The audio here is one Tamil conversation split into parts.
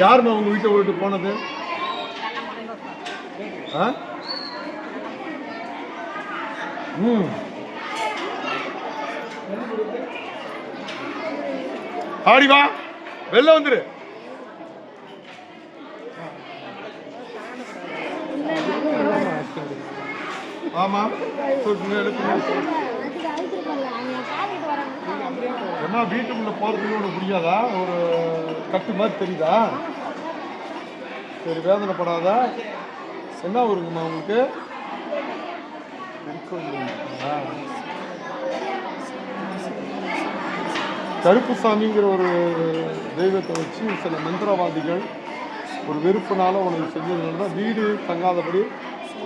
யாருமா உங்க வீட்டை விட்டு போனது? ஆடி வா, வெளில வந்துரு. ஆமா ஏன்னா வீட்டுக்குள்ள போறதுக்கு உனக்கு புரியாதா? ஒரு கட்டு மாதிரி தெரியுதா? சரி, வேதனைப்படாதா? என்ன ஊருங்கம்மா உங்களுக்கு? கருப்புசாமிங்கிற ஒரு தெய்வத்தை வச்சு சில மந்திரவாதிகள் ஒரு வெறுப்புனால உனக்கு செஞ்சதுனால தான் வீடு தங்காதபடி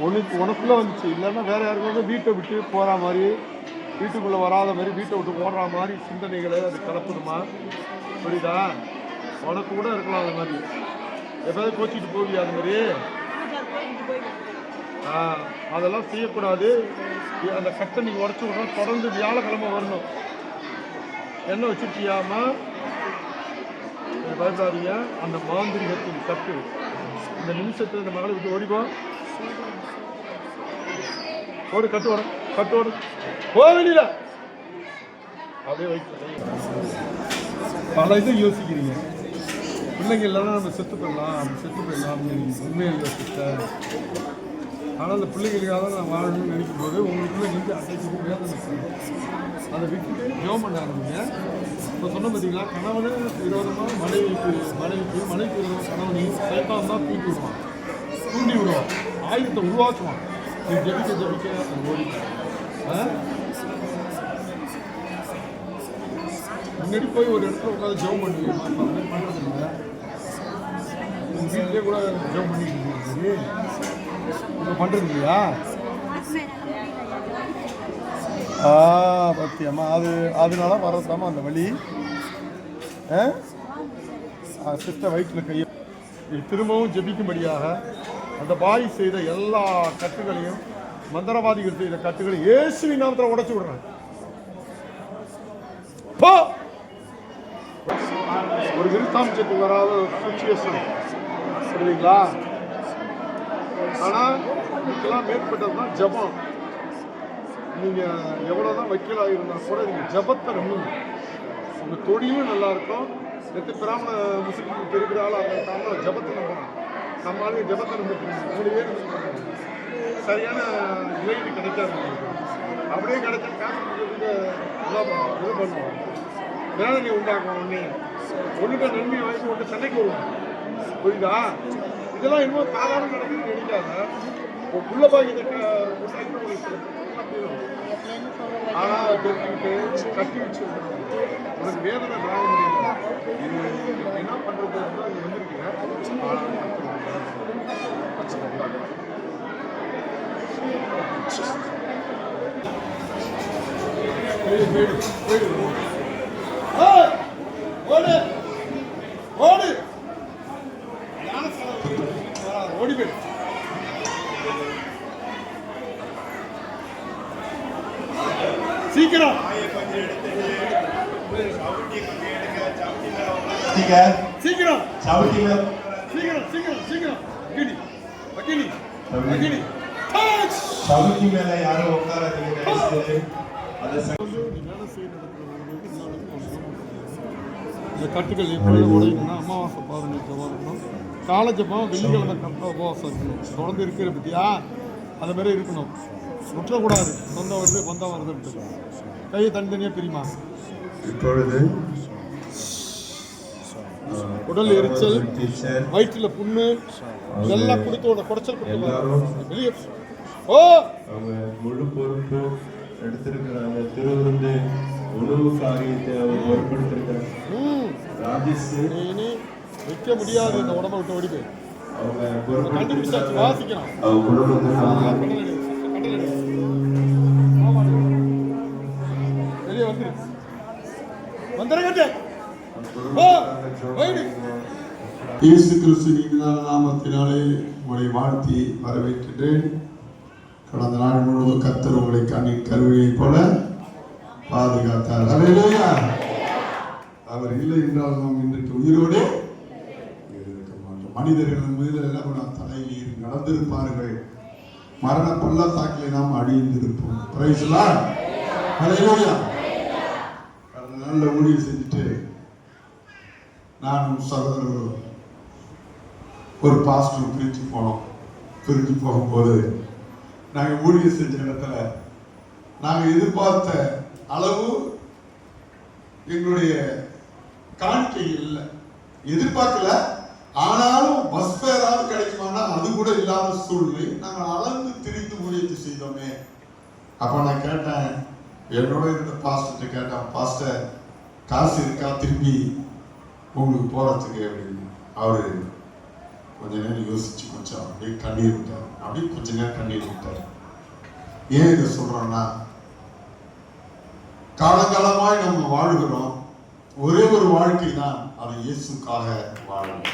உனக்குள்ளே வந்துச்சு. இல்லைன்னா வேற யாருக்கும் வீட்டை விட்டு போகிற மாதிரி, வீட்டுக்குள்ளே வராத மாதிரி, வீட்டை விட்டு ஓடுற மாதிரி சிந்தனைகளை அது கலப்புடுமா? புரியுதா? உனக்கு கூட இருக்கலாம் அது மாதிரி. எப்போதாவது கோச்சிட்டு போவியா அது மாதிரி? அதெல்லாம் செய்யக்கூடாது. அந்த கட்டை நீங்கள் உடச்சி விடணும். தொடர்ந்து வியாழக்கிழமை வரணும். என்ன வச்சுருக்கியாமா? பயப்படாதீங்க. அந்த மாந்திரிகத்தின் கட்டு இந்த நிமிஷத்தில் இந்த மகளை விட்டு ஓடிப்போ. ஓடு, கட்டு வரும், கட்டு ஓடு, வெளியில அப்படியே வைக்க. பல இது யோசிக்கிறீங்க. பிள்ளைங்க இல்லைன்னா நம்ம செத்து போயிடலாம், அப்படி செத்து போயிடலாம் அப்படின்னு உண்மையை யோசிச்ச. ஆனால் அந்த பிள்ளைங்களுக்காக நான் வாழணும்னு நினைக்கும் போது உங்களுக்குள்ள நீங்கள் அடைச்சி வேதனை அதை விட்டுட்டு ஜோம் பண்ண ஆரம்பிங்க. இப்போ சொன்ன பார்த்தீங்களா, கணவனை விரோதமாக மனைவிக்கு விரோதமாக கணவனையும் சைத்தான் தான் தூக்கி விடுவான், தூண்டி விடுவான், ஆயுதத்தை உருவாக்குவான். நீ ஜபிக்க அது ஓடி முன்னாடி போய் ஒரு இடத்துல உட்காந்து ஜெபம் பண்ணுவீங்க. பண்ணுறது இல்லை, உங்கள் வீட்டிலே கூட ஜெபம் பண்ணிட்டு இருக்கீங்க. இப்போ பண்ணுறது இல்லையா? பத்தியம்மா, அதனால வரதாமா அந்த வழி. சிஸ்டர் வயிற்றில் கையை திரும்பவும் ஜெபிக்கும்படியாக அந்த பாய் செய்த எல்லா கட்டுகளையும், மந்திரவாதிகள் செய்த கட்டுகளையும் இயேசுவின் நாமத்தில் உடைச்சு விடுறாங்க. ஒரு விருத்தாம்சத்துக்கு வராத சுச்சுவேஷன் இல்லைங்களா? ஆனால் இதுக்கெல்லாம் மேற்பட்டது தான் ஜபம். நீங்கள் எவ்வளோதான் வக்கீலாக இருந்தால் கூட நீங்கள் ஜபத்தை நம்புங்க. உங்கள் தொழிலும் நல்லாயிருக்கும். எட்டு பிராமண முஸ்லீம் பெருக்கிற ஆளாக இருக்காமல் ஜபத்தை நம்பணும். நம்மளால ஜபத்தை நம்பிட்டு உங்களையே சரியான இலையீடு கிடைக்காது. அப்படியே கிடைச்சா காசு இது பண்ணுவோம், வேதனை உண்டாக்கும். ஒன்றுட்ட நன்மை வாங்கி ஒன்று சண்டைக்கு வருவோம். புரியுதா? இதெல்லாம் இன்னும் சாதாரண நடக்குதுன்னு நினைக்காத. புள்ள பாக்கியத்தை ஆனால் தெரிஞ்சுக்கிட்டு கட்டி வச்சு உனக்கு வேதனை தாங்க முடியல. இது என்ன பண்ணுறது தான் இது வந்துருக்கீங்க. ஓடி போயிடு. சீக்கிரம் சீக்கிரம் சவுட்டி மேல யாரும் உட்காராதீங்க. இந்த கட்டுகள் எப்படி உடையணும்னா அமாவாசை பாருங்க ஜபம் இருக்கணும். காலை ஜபம் வெள்ளிக்கிழமை கரெக்டாக உபவாசம் இருக்கணும். தொடர்ந்து இருக்கிற பற்றியா அது மாதிரி இருக்கணும். விட்டுறக்கூடாது. சொந்தம் வருது பந்தம் வருதுன்ட்டு கையை தனித்தனியாக பிரியுமா. இப்பொழுது உடல் எரிச்சல், வயிற்றுல புண்ணு இதெல்லாம் கொடுத்து குடைச்சல் கொடுத்து வெளியே முழு பொறுப்பு எடுத்திருக்கிறாங்க. திருவிருந்து உணவு காரியத்தை அவர் பொறுப்படுத்திருக்கிறாங்க. ராஜேஷ் வைக்க முடியாது. இந்த உடம்பை விட்டு ஓடி போய் அவங்க கண்டுபிடிச்சாச்சு வாசிக்கலாம். வெளியே வந்து வந்துடுங்க. இயேசு கிறிஸ்துவின் நாமத்தினாலே உங்களை வாழ்த்தி வரவேற்கின்றேன். கடந்த நாள் முழுவதும் கர்த்தர் உங்களை கண்ணின் கருவியைப் போல பாதுகாத்தார். அல்லேலூயா. அவர் இல்லை என்றால் நாம் இன்றைக்கு உயிரோடு இருக்க மனிதர்கள் மீது எல்லாம் தலையில் நடந்திருப்பார்கள். மரண பள்ளத்தாக்கிலே நாம் அழிந்திருப்போம். Price Lord. ஹல்லேலூயா. நல்ல ஊழியம் செஞ்சுட்டு நானும் சகோதரரும் ஒரு பாஸ்டரும் பிரிஞ்சு போகும்போது நாங்கள் ஊழியம் செஞ்ச இடத்துல நாங்கள் எதிர்பார்த்த அளவு எங்களுடைய காணிக்கை இல்லை, எதிர்பார்க்கல. ஆனாலும் பஸ் ஃபேராவது கிடைக்குமானா அது கூட இல்லாத சூழ்நிலை. நாங்கள் அளந்து திரிந்து ஊழியத்தை செய்தோமே. அப்ப நான் கேட்டேன், என்னோட இருந்த பாஸ்டர்கிட்ட கேட்டேன், பாஸ்டர் காசு இருக்கா திரும்பி உங்களுக்கு போறதுக்கு அப்படின்னு. அவரு கொஞ்ச நேரம் யோசிச்சு கொஞ்சம் அப்படியே கண்ணீர் விட்டார். அப்படியே கொஞ்ச நேரம் கண்ணீர் விட்டார். ஏன் இதை சொல்றோம்னா, காலகாலமாய் நம்ம வாழ்கிறோம். ஒரே ஒரு வாழ்க்கை தான், அது இயேசுக்காக வாழணும்.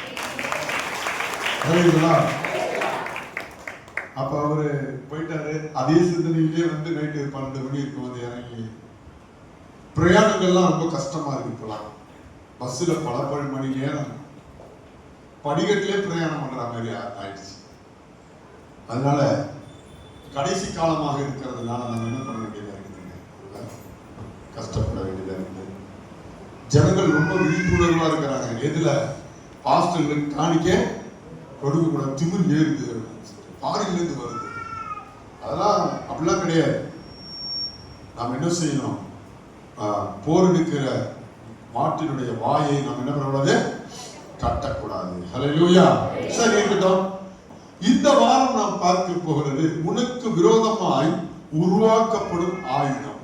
அப்ப அவரு போயிட்டாரு. அதே சிந்தனையிலே வந்து நைட்டு 12 மணி இருக்கும் வந்து இறங்கி. பிரயாணங்கள்லாம் ரொம்ப கஷ்டமா இருக்கு. இப்பெல்லாம் பஸ்ஸுல பல மணி நேரம் படிக்கட்டிலே பிரயாணம் பண்ற மாதிரி ஆயிடுச்சு. அதனால கடைசி காலமாக இருக்கிறதுனால நம்ம என்ன பண்ண வேண்டியதா இருக்குது, கஷ்டப்பட வேண்டியதா இருக்குது. ஜனங்கள் ரொம்ப விழிப்புணர்வா இருக்கிறாங்க. எதுல பாஸ்டர்களுக்கு காணிக்க கொடுக்க கூடாது, திமிர் ஏறுது, பாரிலிருந்து வருது. அதெல்லாம் அப்படிலாம் கிடையாது. நாம் என்ன செய்யணும், போர் எடுக்கிற மாட்டினுடைய வாயை நாம் என்ன பண்ணக்கூடாது, கட்டக்கூடாது. ஹல்லேலூயா. சரி, இருக்கட்டும். இந்த வாரம் நாம் பார்க்க போகிறது உனக்கு விரோதமாய் உருவாக்கப்படும் ஆயுதம்.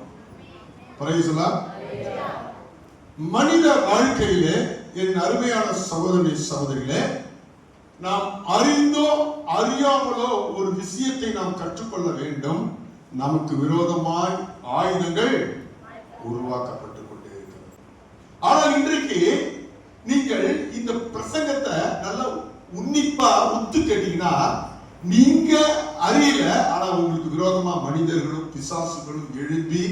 Praise Lord. மனித வாழ்க்கையிலே என் அருமையான சகோதரி சகோதரிகளே, நாம் அறிந்தோ அறியாமலோ ஒரு விஷயத்தை நாம் கற்றுக்கொள்ள வேண்டும். நமக்கு விரோதமாய் ஆயுதங்கள் உருவாக்கப்பட்டுக் கொண்டே இருக்கிறது. ஆனால் இன்றைக்கு நீங்கள் இந்த பிரசங்கத்தை நல்லா உன்னிப்பா உத்து கேட்டீங்கன்னா, நீங்க அறியல, ஆனா உங்களுக்கு விரோதமா மனிதர்களும் பிசாசுகளும் எழுப்பி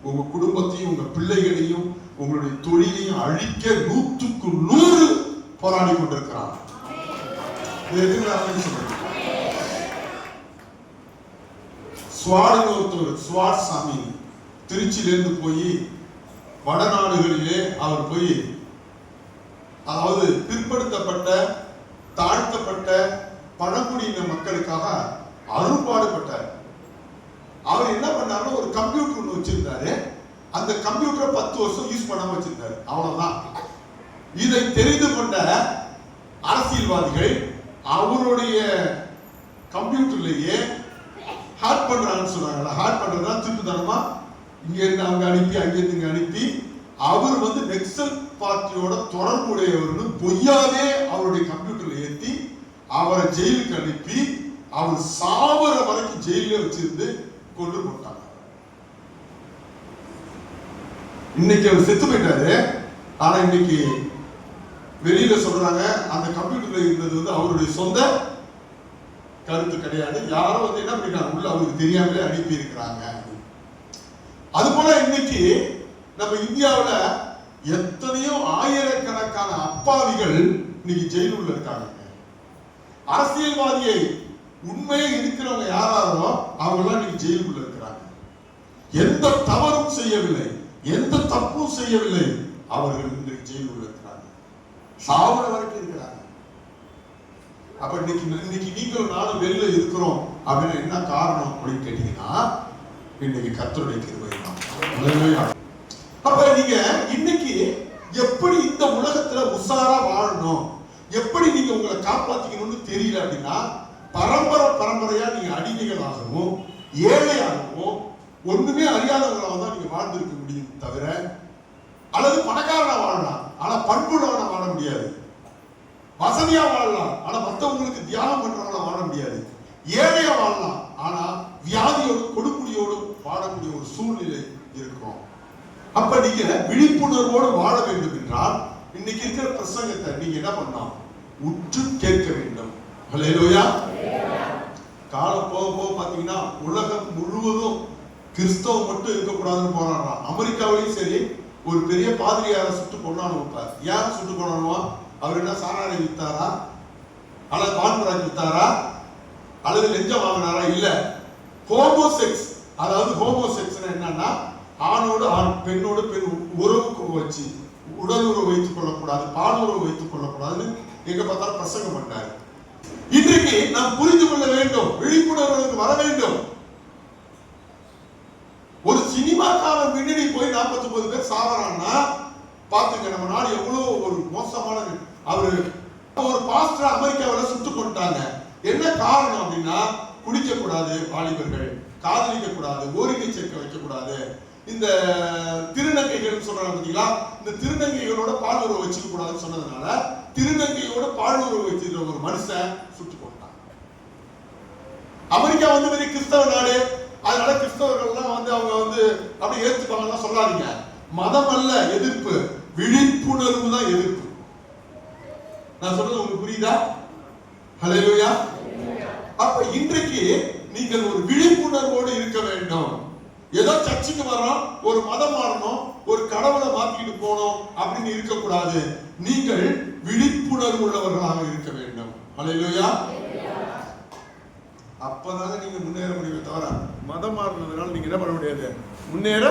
உங்க குடும்பத்தையும் உங்க பிள்ளைகளையும் உங்களுடைய தொழிலையும் அழிக்க 100க்கு 100 போராடி கொண்டிருக்கிறாங்க. ஸ்வாட் சாமி திருச்சியிலிருந்து போய் வடநாடுகளிலே அவர் போய், அதாவது பிற்படுத்தப்பட்ட தாழ்த்தப்பட்ட பழங்குடியின மக்களுக்காக அரும்பாடுபட்டார். அவர் என்ன பண்ணாரு, ஒரு கம்ப்யூட்டர் ஒன்று வச்சிருந்தாரு. அந்த கம்ப்யூட்டரை 10 வருஷம் யூஸ் பண்ணாம வச்சிருந்தாரு. அவ்வளவுதான். இதை தெரிந்து கொண்ட அரசியல்வாதிகள் அவருடைய கம்ப்யூட்டர்லயே ஹேக் பண்றாங்கன்னு சொன்னாங்க. ஹேக் பண்றதுனா திருட்டுத்தனமா இங்க இருந்து அவங்க அனுப்பி அங்கிருந்து அனுப்பி அவர் வந்து நெக்சல் பார்ட்டியோட தொடர்புடையவர்னு பொய்யாவே அவருடைய கம்ப்யூட்டர்ல ஏற்றி அவரை ஜெயிலுக்கு அனுப்பி அவர் சாவர வரைக்கும் ஜெயில வச்சிருந்து கொண்டு போட்டாங்க. இன்னைக்கு அவர் செத்து போயிட்டாரு. ஆனா இன்னைக்கு வெளியில சொல்றாங்க அந்த கம்ப்யூட்டர்ல இருந்தது வந்து அவருடைய சொந்த கருத்து கிடையாது. யாரும் வந்து என்ன பண்ணிருக்காங்க, உள்ள அவருக்கு தெரியாமலே அனுப்பி இருக்கிறாங்க. அது போல இன்னைக்கு நம்ம இந்தியாவுல எத்தனையோ ஆயிரக்கணக்கான அப்பாவிகள் இன்னைக்கு ஜெயிலுள்ள இருக்காங்க. அரசியல்வாதியை உண்மையை இருக்கிறவங்க யாராரோ அவங்க எல்லாம் இன்னைக்கு ஜெயிலுக்குள்ள இருக்கிறாங்க. எந்த தவறும் செய்யவில்லை, எந்த தப்பும் செய்யவில்லை, அவர்கள் இன்றைக்கு ஜெயிலுக்குள்ள இருக்கிறாங்க, சாவர வரைக்கும் இருக்கிறாங்க. அப்ப இன்னைக்கு நீங்களும் நானும் வெளில இருக்கிறோம் அப்படின்னு என்ன காரணம் அப்படின்னு கேட்டீங்கன்னா, இன்னைக்கு கர்த்தருடைய கிருபை தான். அப்ப நீங்க இன்னைக்கு எப்படி இந்த உலகத்துல உசாரா வாழணும், எப்படி நீங்க உங்களை காப்பாத்திக்கணும்னு தெரியல அப்படின்னா, பரம்பரையா நீங்க அடிமைகளாகவும் ஏழையாகவும் ஒண்ணுமே அறியாதவங்களாக தான் நீங்க வாழ்ந்திருக்க முடியும் தவிர, அல்லது பணக்காரனா வாழலாம் ஆனா பண்புள்ளவனா வாழ முடியாது, வசதியா வாழலாம் ஆனா மற்றவங்களுக்கு தியாகம் பண்றவங்கள வாழ முடியாது, ஏழையா வாழலாம் ஆனா வியாதியோடு கொடுக்குடியோடு வாழக்கூடிய ஒரு சூழ்நிலை இருக்கும். அப்ப நீங்க விழிப்புணர்வோடு வாழ வேண்டும் என்றால் இன்னைக்கு இருக்கிற பிரசங்கத்தை நீங்க என்ன பண்ணணும், உற்று கேட்க வேண்டும். ஹல்லேலூயா. காலம் போக போக பாத்தீங்கன்னா உலகம் முழுவதும் கிறிஸ்தவம் மட்டும் இருக்கக்கூடாதுன்னு போராடுறான். அமெரிக்காவிலையும் சரி ஒரு பெரிய பாதிரியாரை சுட்டு கொண்டாடுவார். ஏன் சுட்டு கொண்டாடுவான்? அவர் என்ன சாராயம் வித்தாரா? அல்லது பான்பராஜ் வித்தாரா அல்லது லஞ்சம் வாங்கினாரா? இல்ல. ஹோமோசெக்ஸ், அதாவது ஹோமோசெக்ஸ் என்னன்னா ஆணோடு ஆண் பெண்ணோடு பெண் உறவுக்கு வச்சு உடல் உறவு வைத்துக் கொள்ளக்கூடாது, பால் உறவு வைத்துக் கொள்ளக்கூடாதுன்னு எங்க பார்த்தாலும் பிரசங்கம் பண்ணாரு. இன்றைக்கு நாம் புரிந்து கொள்ள வேண்டும், விழிப்புணர்வுக்கு வர வேண்டும். ஒரு சினிமாக்காரன் பின்னாடி போய் 49 பேர் சாவறான்னா பாத்துங்க நம்ம நாடு எவ்வளவு ஒரு மோசமான. அவரு ஒரு பாஸ்டர் அமெரிக்காவில் சுட்டு கொண்டாங்க. என்ன காரணம் அப்படின்னா குடிக்க கூடாது, வாலிபர்கள் காதலிக்க கூடாது, ஓரிகை சேர்க்க வைக்க கூடாது, இந்த திருநங்கைகள் சொல்றாங்க பாத்தீங்களா, இந்த திருநங்கைகளோட பால் உறவு வச்சுக்க கூடாதுன்னு சொன்னதுனால திருநங்கையோட பால் உறவு வச்சிருக்கிற ஒரு மனுஷன் சுட்டு கொண்டான். அமெரிக்கா வந்து பெரிய கிறிஸ்தவ நாடு, அதனால கிறிஸ்தவர்கள்லாம் வந்து அவங்க வந்து அப்படி ஏத்துப்பாங்கலாம் சொல்லாதீங்க. மதம் அல்ல எதிர்ப்பு, விழிப்புணர்வு தான் எதிர்ப்பு. நான் சொல்றது உங்களுக்கு புரியுதா? ஹல்லேலூயா. அப்ப இன்றைக்கு நீங்கள் ஒரு விழிப்புணர்வோடு இருக்க வேண்டும். ஏதோ சர்ச்சுக்கு வரோம், ஒரு மதம் மாறணும், ஒரு கடவுளை மாத்திக்கிட்டு போனோம் அப்படின்னு இருக்கக்கூடாது. நீங்கள் விழிப்புணர்வு உள்ளவர்களாக இருக்க வேண்டும். ஹல்லேலூயா. அப்பதானே நீங்க முன்னேற முடியுமே தவிர மதம் மாறினதுனால நீங்க என்ன பண்ண முடியாது, முன்னேற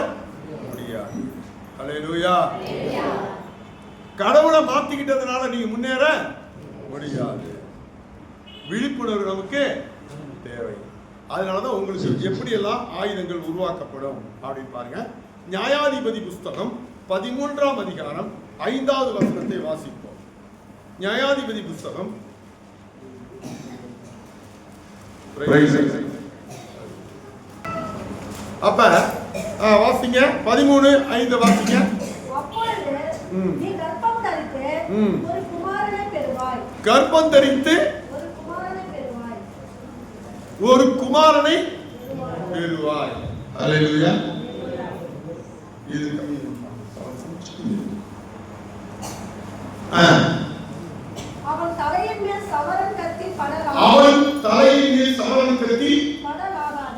முடியாது. ஹல்லேலூயா. கடவுளை மாத்திக்கிட்டதுனால நீங்க முன்னேற முடியாது. விழிப்புணர்வு நமக்கு தேவை. அதனாலதான் உங்களுக்கு எப்படி எல்லாம் ஆயுதங்கள் உருவாக்கப்படும் அப்படின்னு பாருங்க. நியாயாதிபதி புஸ்தகம் 13ஆம் அதிகாரம் 5வது வசனத்தை வாசிப்போம். நியாயாதிபதி புஸ்தகம் அப்ப வாசிங்க 13:5 வாசிங்க. கர்ப்பம் தரித்து ஒரு குமாரனை பெறுவாய். ஹல்லேலூயா. இது அவன் தலையின் மேல் சவரன் கத்தி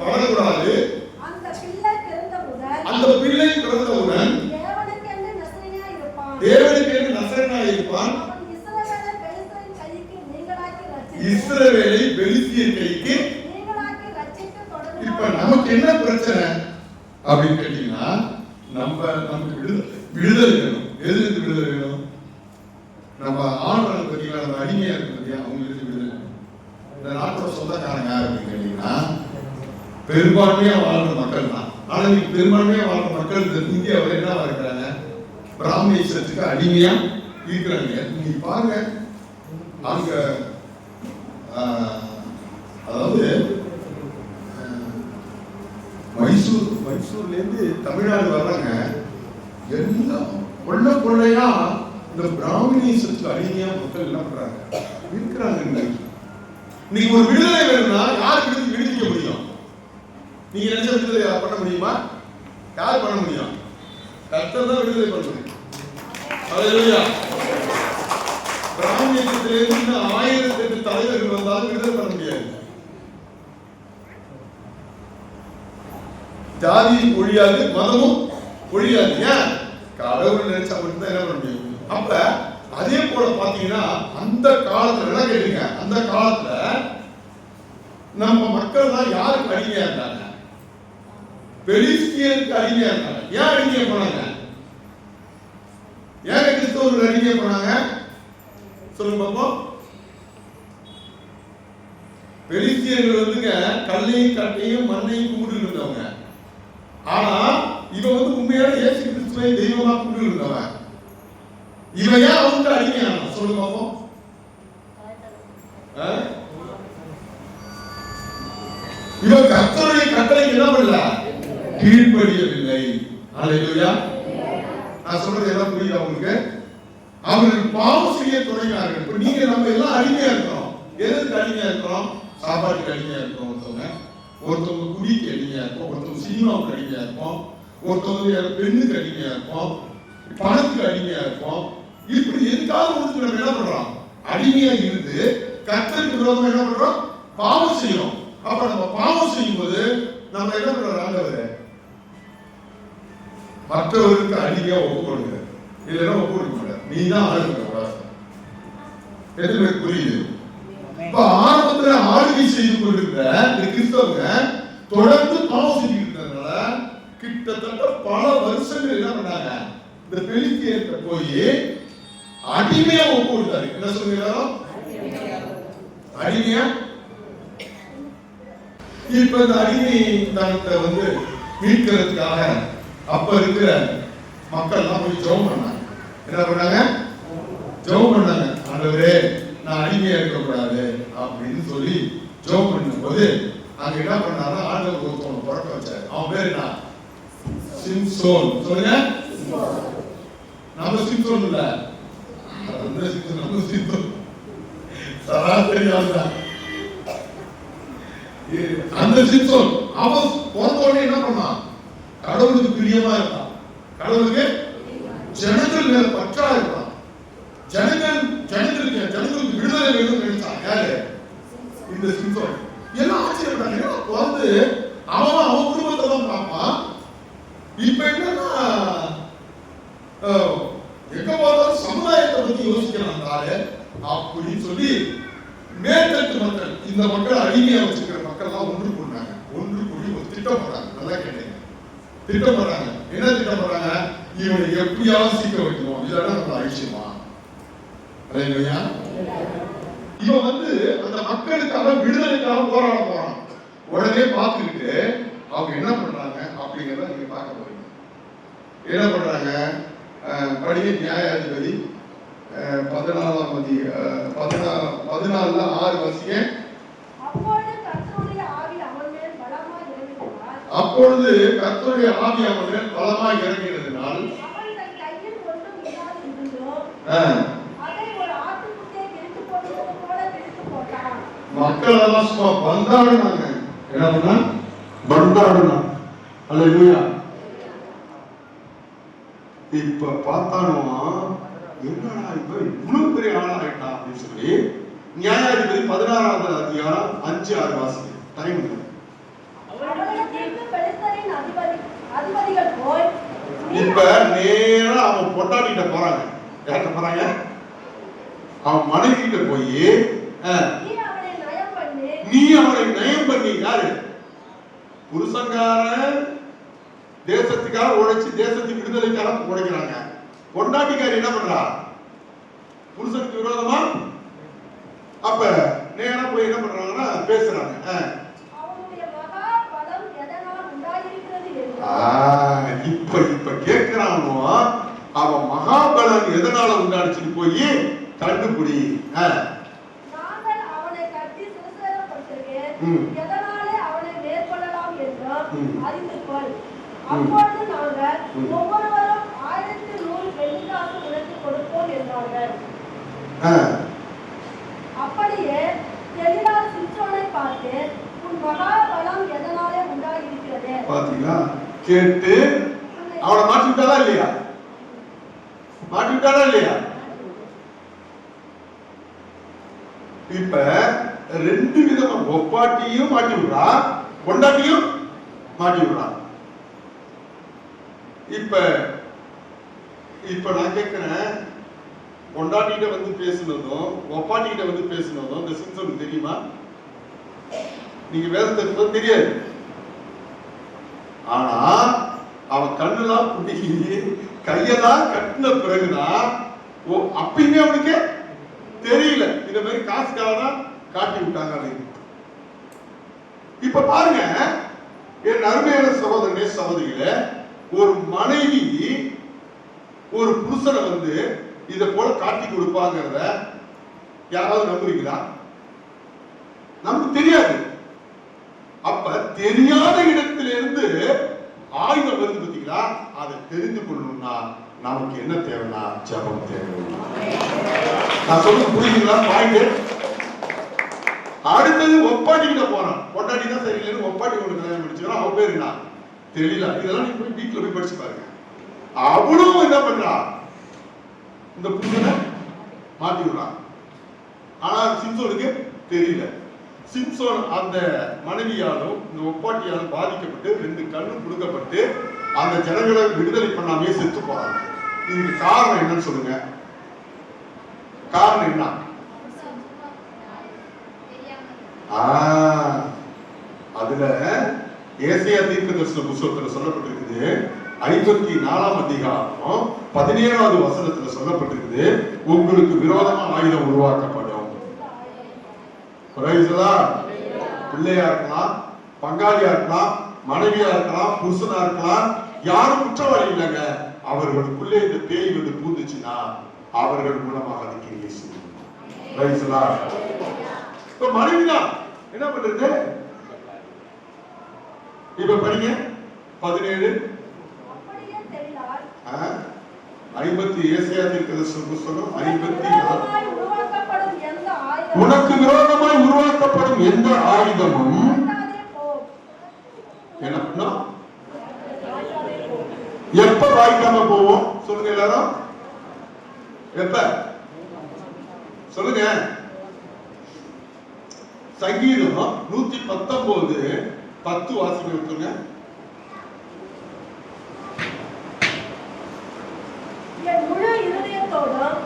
படக்கூடாது. அந்த பிள்ளை பிறந்தவுடன் தேவனுக்கென்று நசரேயனாய் இருப்பான். இஸ்ரவேலை பெலிஸ்தியர் கைக்கு. இப்ப நமக்கு என்ன பிரச்சனை அப்படின்னு கேட்டீங்கன்னா, நமக்கு விடுதலை வேணும். எதிர்த்து விடுதலை வேணும். நம்ம ஆண்கள் பார்த்தீங்கன்னா, நம்ம அடிமையா இருக்கு பத்தியா, அவங்களுக்கு விடுதலை வேணும். இந்த நாட்டோட சொந்தக்காரங்க யார் அப்படின்னு கேட்டீங்கன்னா, பெரும்பான்மையா வாழ்ற மக்கள் தான். ஆனா இன்னைக்கு பெரும்பான்மையா வாழ்ற மக்கள் இந்த இந்தியாவில் என்ன இருக்கிறாங்க, பிராமணியத்துக்கு அடிமையா இருக்கிறாங்க. நீங்க பாருங்க, அங்க அதாவது மைசூர்ல இருந்து தமிழ்நாடு வர்றாங்க, எல்லாம் கொள்ளையா இந்த பிராமணியத்துக்கு அடிமையா மக்கள் என்ன பண்றாங்க இருக்கிறாங்க. இன்னைக்கு ஒரு விடுதலை வேணும்னா யாருக்கு விடுவிக்க முடியும்? நீங்க நினைச்ச விடுதலை பண்ண முடியுமா? யார் பண்ண முடியும்? கர்த்தர் தான் விடுதலை பண்ண முடியும். ஹல்லேலூயா. பிராமணியத்திலிருந்து 1008 தலைவர்கள் வந்தாலும் விடுதலை பண்ண முடியாது. ஜாதி ஒழியாது, மதமும் ஒழியாது. ஏன்? கடவுள் நினைச்சா மட்டும்தான் என்ன பண்ண முடியும். அப்ப அதே போல பாத்தீங்கன்னா, அந்த காலத்துல என்ன கேட்டீங்க, அந்த காலத்துல நம்ம மக்கள் தான் யாருக்கு அடிமையா இருந்தாங்க? பெலிஸ்தியருக்கு அடிமையா இருந்தாங்க. ஏன் அடிமையா போனாங்க? ஏன் கிறிஸ்தவர்கள் அடிமையா போனாங்க சொல்லுங்க பாப்போம். பெலிஸ்தியர்கள் வந்துங்க கல்லையும் கட்டையும் மண்ணையும் கும்பிட்டு இருந்தவங்க. ஆனா இவன் வந்து உண்மையான இயேசு கிறிஸ்துவை தெய்வமா கும்பிட்டு இருந்தவன். இவன் ஏன் அவங்க அடிமையான சொல்லுங்க பாப்போம். இவன் கர்த்தருடைய கட்டளைக்கு என்ன பண்ணல, கீழ்ப்படியவில்லை. ஹல்லேலூயா. நான் சொல்றது எல்லாம் புரியுதா உங்களுக்கு? அவர்கள் பாவம் செய்ய தொடங்கினார்கள். இப்ப நீங்க நம்ம எல்லாம் அடிமையா இருக்கிறோம். எதுக்கு அடிமையா இருக்கிறோம்? சாப்பாட்டுக்கு அடிமையா இருக்கிறோம். ஒருத்தவங்க குடிக்கு அடிமையா இருப்போம், ஒருத்தவங்க சினிமாவுக்கு அடிமையா இருப்போம், ஒருத்தவங்க பெண்ணுக்கு அடிமையா இருப்போம், பணத்துக்கு அடிமையா இருப்போம். இப்படி எதுக்காக வந்து நம்ம என்ன பண்றோம், அடிமையா இருந்து கர்த்தருக்கு விரோதமா என்ன பண்றோம், பாவம் செய்யறோம். அப்ப நம்ம பாவம் செய்யும் போது நம்ம என்ன பண்றோம், ஆண்டவரே மற்றவருக்கு அடிமையா ஒப்புக்கொடுங்க, இல்லைன்னா ஒப்புக்கொடுக்க மாட்டார். நீ தான் ஆளுங்க. எதுவுமே புரியுது. இப்ப ஆரம்பத்துல ஆளுகை செய்து கொண்டிருக்கிற இந்த கிறிஸ்தவங்க தொடர்ந்து பாவம் செஞ்சுட்டு இருக்கிறதுனால கிட்டத்தட்ட பல வருஷங்கள் என்ன பண்ணாங்க, இந்த பெலிஸ்தியர்கிட்ட போய் அடிமையா ஒப்பு கொடுத்தாரு. என்ன சொல்லுகிறாரோ அடிமையா. இப்ப இந்த அடிமை தனத்தை வந்து மீட்கிறதுக்காக அப்ப இருக்கிற மக்கள் எல்லாம் போய் ஜெபம் பண்ணாங்க. என்ன பண்ணாங்க? ஜெபம் பண்ணாங்க. ஆண்டவரே, நான் அடிமையா இருக்கக்கூடாது அப்படின்னு சொல்லி ஜெபம் பண்ணும் போது அங்க என்ன பண்ணாரு, ஆண்டவர் ஒருத்தவங்க பிறக்க வச்சாரு. அவன் பேர் என்ன? சிம்சோன். சொல்லுங்க. நம்ம சிம்சோன் இல்ல, நம்ம சிம்சோன் சராசரி ஆள்தான். அந்த சிம்சோன் அவன் பிறந்த உடனே என்ன பண்ணான், கடவுளுக்கு பிரியமா இருந்தான். கடவுளுக்கு ஜனங்கள் மேல பற்றா இருந்தான். ஜனங்களுக்கு விடுதலை வேணும்னு நினைச்சான். யாரு? இந்த சிம்சோன். எல்லாம் ஆச்சரியப்பட்டாங்க. வந்து அவன் குடும்பத்தை தான் பார்ப்பான். இப்ப என்னன்னா எங்க பார்த்தாலும் சமுதாயத்தை பத்தி யோசிக்கிறாங்க அப்படின்னு சொல்லி மேற்கட்டு மக்கள், இந்த மக்கள் அடிமையா வச்சிருக்கிற மக்கள் எல்லாம் ஒன்று கூடினாங்க. ஒன்று கூடி ஒரு திட்டம் போடுறாங்க. நல்லா கேட்டீங்க. திட்டம் போடுறாங்க. என்ன திட்டம் போடுறாங்க? இவனை எப்படியாவது சீக்கிரம் வைக்கணும், இல்லைன்னா நம்ம அழிச்சுமா. இவன் வந்து அந்த மக்களுக்காக விடுதலைக்காக போராட போறான். உடனே பார்த்துக்கிட்டு அவங்க என்ன பண்றாங்க அப்படிங்கிறத நீங்க பார்க்க போறீங்க. என்ன பண்றாங்க? படிய நியாயாதிபதி 14:6 வசிக்க. அப்பொழுது கர்த்தருடைய ஆவி அவன் மேல் பலமாய் இறங்கினதினால் மக்கள் எல்லாம் சும்மா பந்தாடுனாங்க. என்ன பண்ணா? பந்தாடுனா. அல்லேலூயா. இப்ப பார்த்தானோ என்னடா இப்ப இவ்வளவு பெரிய ஆளாயிட்டான் அப்படின்னு சொல்லி நியாயாதிபதி 16வது அதிகாரம் 5-6 வாசிங்க. டைம் இல்லை. இப்ப நேரா அவன் பொட்டாட்டிட்ட போறாங்க. யார்கிட்ட போறாங்க? அவன் மனைவி கிட்ட போய் நீ அவனை நயம் பண்ணி. யாரு? புருஷங்காரன் தேசத்துக்காக உழைச்சு தேசத்துக்கு விடுதலைக்காக உழைக்கிறாங்க. பொண்டாட்டிக்காரி என்ன பண்றா? புருஷனுக்கு விரோதமா. அப்ப நேரா போய் என்ன பண்றாங்கன்னா பேசுறாங்க. இப்ப கேட்கிறானோ அவன் மகாபலன் எதனால உண்டாச்சுன்னு போய் கண்டுபிடி. அப்பொழுது நாங்கள் ஒவ்வொருவரும் 1100 வெள்ளிக்காசு உனக்கு கொடுப்போம் என்றார்கள். அப்படியே தெளிவா சிம்சோனை பார்த்து, உன் மகாபலம் எதனாலே உண்டாயிருக்கிறது. பாத்தீங்களா? கேட்டு அவனை மாட்டிவிட்டாரா இல்லையா? மாட்டிவிட்டாரா இல்லையா? இப்ப ரெண்டு விதமா ஒப்பாட்டியும் மாட்டி விடுறா, பொண்டாட்டியும் மாட்டி விடுறா. இப்ப நான் கேட்கிறேன், பொண்டாட்டிகிட்ட வந்து பேசுனதும் ஒப்பாட்டிகிட்ட வந்து பேசுனதும் இந்த சிம்சோனுக்கு தெரியுமா? நீங்க வேதத்தை தெரியாது. ஆனா அவன் கண்ணெல்லாம் புடிக்கி கையெல்லாம் கட்டின பிறகுதான் அப்பயுமே அவனுக்கு தெரியல. இந்த மாதிரி காசுக்காக தான் காட்டி விட்டாங்க. இப்ப பாருங்க என் அருமையான சகோதரனே சகோதரிகளே, ஒரு மனைவி ஒரு புருஷனை வந்து இத போல காட்டி கொடுப்பாங்கிறத யாராவது நம்புறீங்களா? நமக்கு தெரியாது. அப்ப தெரியாத இடத்திலிருந்து ஆயுதம் வருது பார்த்தீங்களா? அதை தெரிந்து கொள்ளணும்னா நமக்கு என்ன தேவைன்னா ஜெபம் தேவை. நான் சொல்றது புரியுதுங்களா? பாயிண்ட். அடுத்தது ஒப்பாட்டிக்கிட்ட போறான். பொண்டாட்டி தான் சரியில்லைன்னு ஒப்பாட்டி ஒன்று கல்யாணம் முடிச்சுக்கிறான். அவன் பேர் என்ன தெரியல. இதெல்லாம் நீங்க போய் வீட்டுல போய் படிச்சு பாருங்க. அவளும் என்ன பண்றா? இந்த புருஷனை மாட்டி விடுறான். ஆனா சிம்சோனுக்கு தெரியல. சிம்சோன் அந்த மனைவியாலும் இந்த ஒப்பாட்டியாலும் பாதிக்கப்பட்டு 2 கண்ணும் கொடுக்கப்பட்டு அந்த ஜனங்களை விடுதலை பண்ணாமே செத்து போறாங்க. இதுக்கு காரணம் என்னன்னு சொல்லுங்க. காரணம் என்ன? அதுல ஏசாயா தீர்க்கதரிசன புத்தகத்துல சொல்லப்பட்டிருக்குது 54ஆம் அதிகாரம் 17வது வசனத்துல சொல்லப்பட்டிருக்குது, உங்களுக்கு விரோதமா ஆயுதம் உருவாக்கப்படும். பிள்ளையா இருக்கலாம், பங்காளியா இருக்கலாம், மனைவியா இருக்கலாம், புருஷனா இருக்கலாம், யாரும் குற்றவாளி இல்லைங்க. அவர்களுக்குள்ளே இந்த பேய் வந்து பூந்துச்சுன்னா அவர்கள் மூலமாக அதுக்கு இயேசு. மனைவிதான் என்ன பண்றது? இப்ப படிங்க 17 ஏசாயா தீர்க்கதரிசன புத்தகம் 54. உனக்கு விரோதமாய் உருவாக்கப்படும் எந்த ஆயுதமும் என்ன எப்ப வாய்க்காம போவோம் சொல்லுங்க எல்லாரும். எப்ப சொல்லுங்க. சங்கீதம் 119:10 வாசிக்க சொல்லுங்க.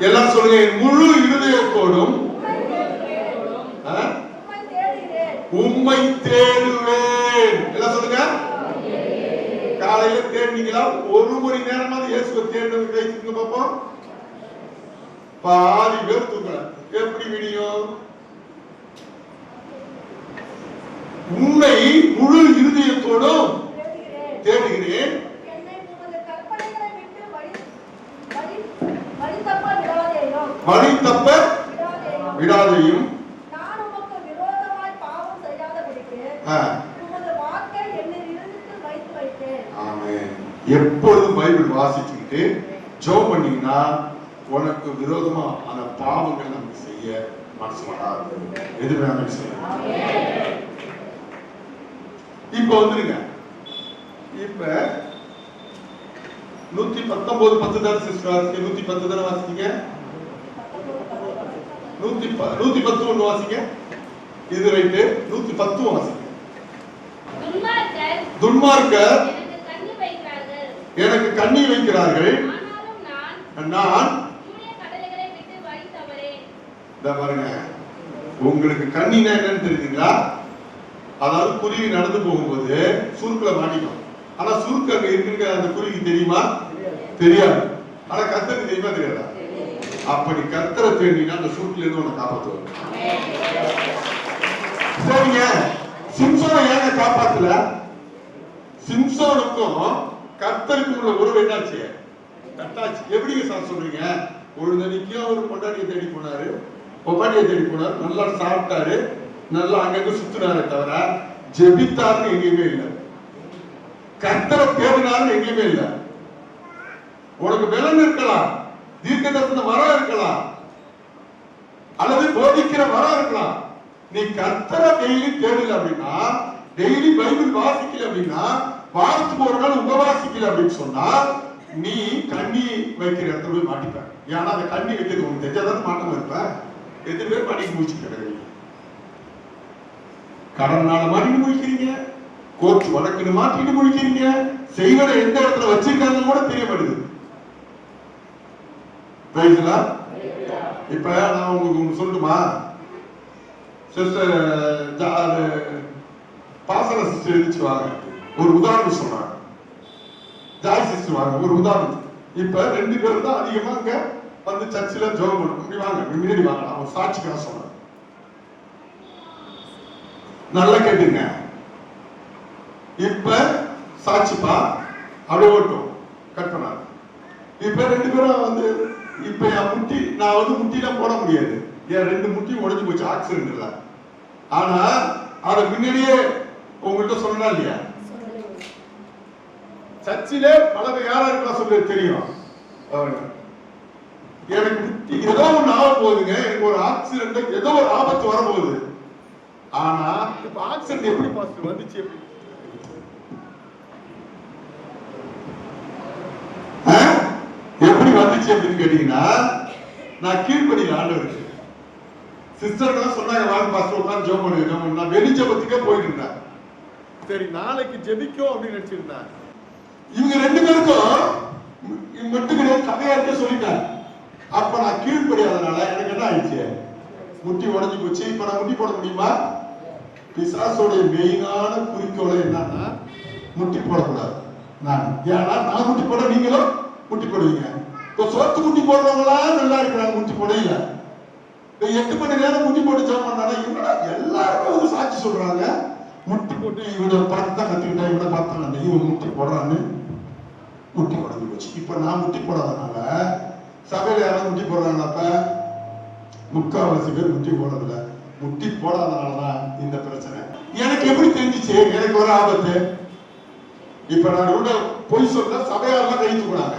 எல்லாம் சொல்லுங்க. என் முழு இருதயத்தோடும் உம்மை தேடுவேன். எல்லாம் சொல்லுங்க. காலையில தேடினீங்களா? ஒரு மணி நேரமாவது இயேசுவை தேடுறது கிடைச்சிருங்க பாப்போம். பாதி பேர் தூங்கல. எப்படி விடியும்? உன்னை முழு இருதயத்தோடும் தேடுகிறேன், வழி தப்ப விடாதையும். எப்பொழுதும் பைபிள் வாசிச்சுக்கிட்டு ஜெபம் பண்ணீங்கன்னா உனக்கு விரோதமா அந்த பாவங்கள் நமக்கு செய்ய மனசு வராது. எது வேணாலும் செய்யலாம். இப்ப வந்துருங்க. இப்ப 119:10 தானே சிஸ்டர் வாசிக்க. 110 தானே வாசிக்கீங்க. 110 ஒன்று வாசிங்க. இது ரைட்டு. 110 வாசிங்க. துன்மார்க்கர் எனக்கு கண்ணி வைக்கிறார்கள், நான் பாருங்க. உங்களுக்கு கண்ணினா என்னன்னு தெரியுதுங்களா? அதாவது குருவி நடந்து போகும்போது சுருக்குல மாட்டிக்கும். ஆனா சுருக்கு அங்க இருக்குங்க அந்த குருவிக்கு தெரியுமா? தெரியாது. ஆனா கர்த்தருக்கு தெரியுமா தெரியாதா? அப்படி கர்த்தரை தேடினா அந்த சுருக்குல இருந்து உன்னை காப்பாற்றுவார். சரிங்க. சிம்சோனை ஏங்க காப்பாத்தல? சிம்சோனுக்கும் கர்த்தருக்கு உள்ள உறவு என்னாச்சு? கட்டாச்சு. எப்படிங்க சார் சொல்றீங்க? பொழுதனிக்கும் அவர் பொண்டாட்டியை தேடி போனாரு, பொண்டாட்டியை தேடி போனாரு, நல்லா சாப்பிட்டாரு, நல்லா அங்கங்க சுத்தினாரே தவிர ஜெபித்தாருன்னு எங்கேயுமே இல்லை. கர்த்தரை தேடினாருன்னு எங்கேயுமே இல்லை. உனக்கு பலன் இருக்கலாம், தீர்க்கதரிசன வரம் இருக்கலாம், அல்லது போதிக்கிற வரம் இருக்கலாம். நீ கர்த்தரை டெய்லி தேடல அப்படின்னா, டெய்லி பைபிள் வாசிக்கல அப்படின்னா, வாரத்துக்கு ஒரு நாள் உபவாசிக்கல அப்படின்னு சொன்னா நீ கண்ணி வைக்கிற இடத்துல போய் மாட்டிப்ப. ஏன்னா அந்த கண்ணி வைக்கிறது உனக்கு தெரிஞ்சாதான் மாட்டமா இருப்ப. எத்தனை பேர் மாட்டிக்கு முடிச்சுட்டு கடனால மாட்டிட்டு முடிக்கிறீங்க, கோர்ட் வழக்குன்னு மாட்டிட்டு முடிக்கிறீங்க, செய்வதை எந்த இடத்துல வச்சிருக்காங்கன்னு கூட தெரிய மாட்டேங்குது. இப்ப நான் உங்களுக்கு ஒண்ணு சொல்லட்டுமா? சிஸ்டர் பாசன சிஸ்டர் எழுதிச்சு வாங்க. ஒரு உதாரணம் சொல்றாங்க. ஜாய் சிஸ்டர் வாங்க. ஒரு உதாரணம். இப்ப 2 பேரும் தான் அதிகமா இங்க வந்து சர்ச்சில் ஜெபம் பண்ணும். இப்படி வாங்க, முன்னாடி வாங்க. நான் ஒரு சாட்சிக்காக சொல்றேன். நல்லா கேட்டுங்க. இப்ப சாட்சிப்பா அப்படியே ஓட்டும் கட் பண்ணாரு. இப்ப 2 பேரும் வந்து இப்ப என் முட்டி, நான் வந்து முட்டிலாம் போட முடியாது. என் 2 முட்டியும் உடைஞ்சு போச்சு ஆக்சிடென்ட்ல. ஆனா அத முன்னாடியே உங்கள்கிட்ட சொன்னா இல்லையா? சர்ச்சிலே பல யாரா இருக்கலாம் சொல்ல தெரியும். எனக்கு முட்டி ஏதோ ஒண்ணு ஆக போகுதுங்க, எனக்கு ஒரு ஆக்சிடென்ட், ஏதோ ஒரு ஆபத்து வரப்போகுது. ஆனா இப்ப ஆக்சிடென்ட் எப்படி பாஸ்டர் வந்துச்சு? எப்படி வந்துச்சு அப்படின்னு கேட்டீங்கன்னா, நான் கீழ்படியில் ஆண்டவருக்கு சிஸ்டர்கள் சொன்னாங்க, வாங்க பாஸ்டர் உட்கார்ந்து ஜெபம் பண்ணுங்க. நான் வெளி ஜெபத்துக்கே போயிட்டு இருந்தேன். சரி நாளைக்கு ஜெபிக்கும் அப்படின்னு நினைச்சிருந்தேன். இவங்க 2 பேருக்கும் மட்டும் கதையாக்க சொல்லிட்டாங்க. அப்ப நான் கீழ்படியாதனால எனக்கு என்ன ஆயிடுச்சு? முட்டி உடஞ்சு போச்சு. இப்ப நான் முட்டி போட முடியுமா? பிசாசுடைய மெயினான குறிக்கோளை என்னன்னா முட்டி போடக்கூடாது. ஏன்னா நான் முட்டி போட நீங்களும் முட்டி போடுவீங்க. இப்போ சொத்து முட்டி போடுறவங்களா நல்லா இருக்கிறாங்க, முட்டி போடையில 8 மணி நேரம் முட்டி போட்டு ஜெபம் பண்ணாங்க. என்னடா எல்லாருமே ஒரு சாட்சி சொல்றாங்க, முட்டி போட்டு இவனை பார்த்து தான் கத்துக்கிட்டேன், இவனை பார்த்தாங்க இவன் முட்டி போடுறான்னு முட்டி உடஞ்சு போச்சு. இப்ப நான் முட்டி போடாதனால சபையில யாராவது முட்டி போடுறாங்களாப்ப? முக்கால்வாசி பேர் முட்டி போடுறதில்ல. முட்டி போடாதனாலதான் இந்த பிரச்சனை. எனக்கு எப்படி தெரிஞ்சிச்சு எனக்கு ஒரு ஆபத்து? இப்ப நான் பொய் சொல்ல சபையாரெல்லாம் கை தூக்குறாங்க.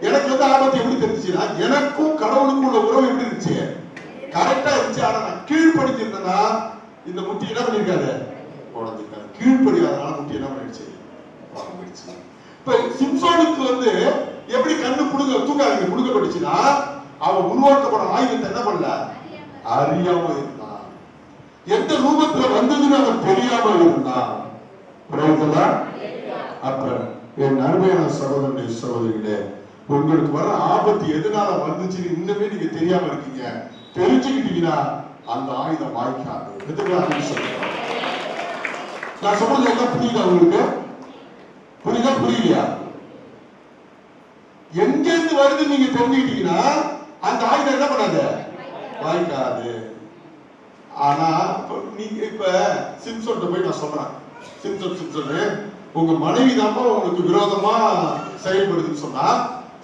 எனக்கு வந்து ஆபத்து எப்படி தெரிஞ்சுச்சுன்னா, எனக்கும் கடவுளுக்கும் உள்ள உறவு எப்படி இருந்துச்சு? கரெக்டா இருந்துச்சு. ஆனா நான் கீழ்படிச்சிருந்தேன்னா இந்த முட்டி என்ன பண்ணிருக்காரு? உடஞ்சிருக்காரு. கீழ்படியாதனால முட்டி என்ன பண்ணிடுச்சு? உடஞ்சிருச்சு. இப்ப சிம்சோனுக்கு வந்து எப்படி கண்ணு தூக்காங்க புடுங்கப்பட்டுச்சுன்னா, அவன் உருவாக்கப்பட ஆயுதத்தை என்ன பண்ணல? அறியாம இருந்தான். எந்த ரூபத்துல வந்ததுன்னு அவன் தெரியாம இருந்தான். அப்ப என் அருமையான சகோதரனுடைய சகோதரிகளே, உங்களுக்கு வர ஆபத்து எதனால வந்துச்சுன்னு இன்னுமே நீங்க தெரியாம இருக்கீங்க. தெரிஞ்சுக்கிட்டீங்கன்னா அந்த ஆயுதம் வாய்க்காது. நான் சொல்றது என்ன புரியுதா உங்களுக்கு? புரியுதா புரியலையா? எங்க இருந்து வருது நீங்க தெரிஞ்சுக்கிட்டீங்கன்னா அந்த ஆயுதம் என்ன பண்ணாது? வாய்க்காது. ஆனா நீங்க இப்ப சிம்சோன் போய் நான் சொல்றேன், சிம்சோன் உங்க மனைவி தான் உங்களுக்கு விரோதமா செயல்படுதுன்னு சொன்னா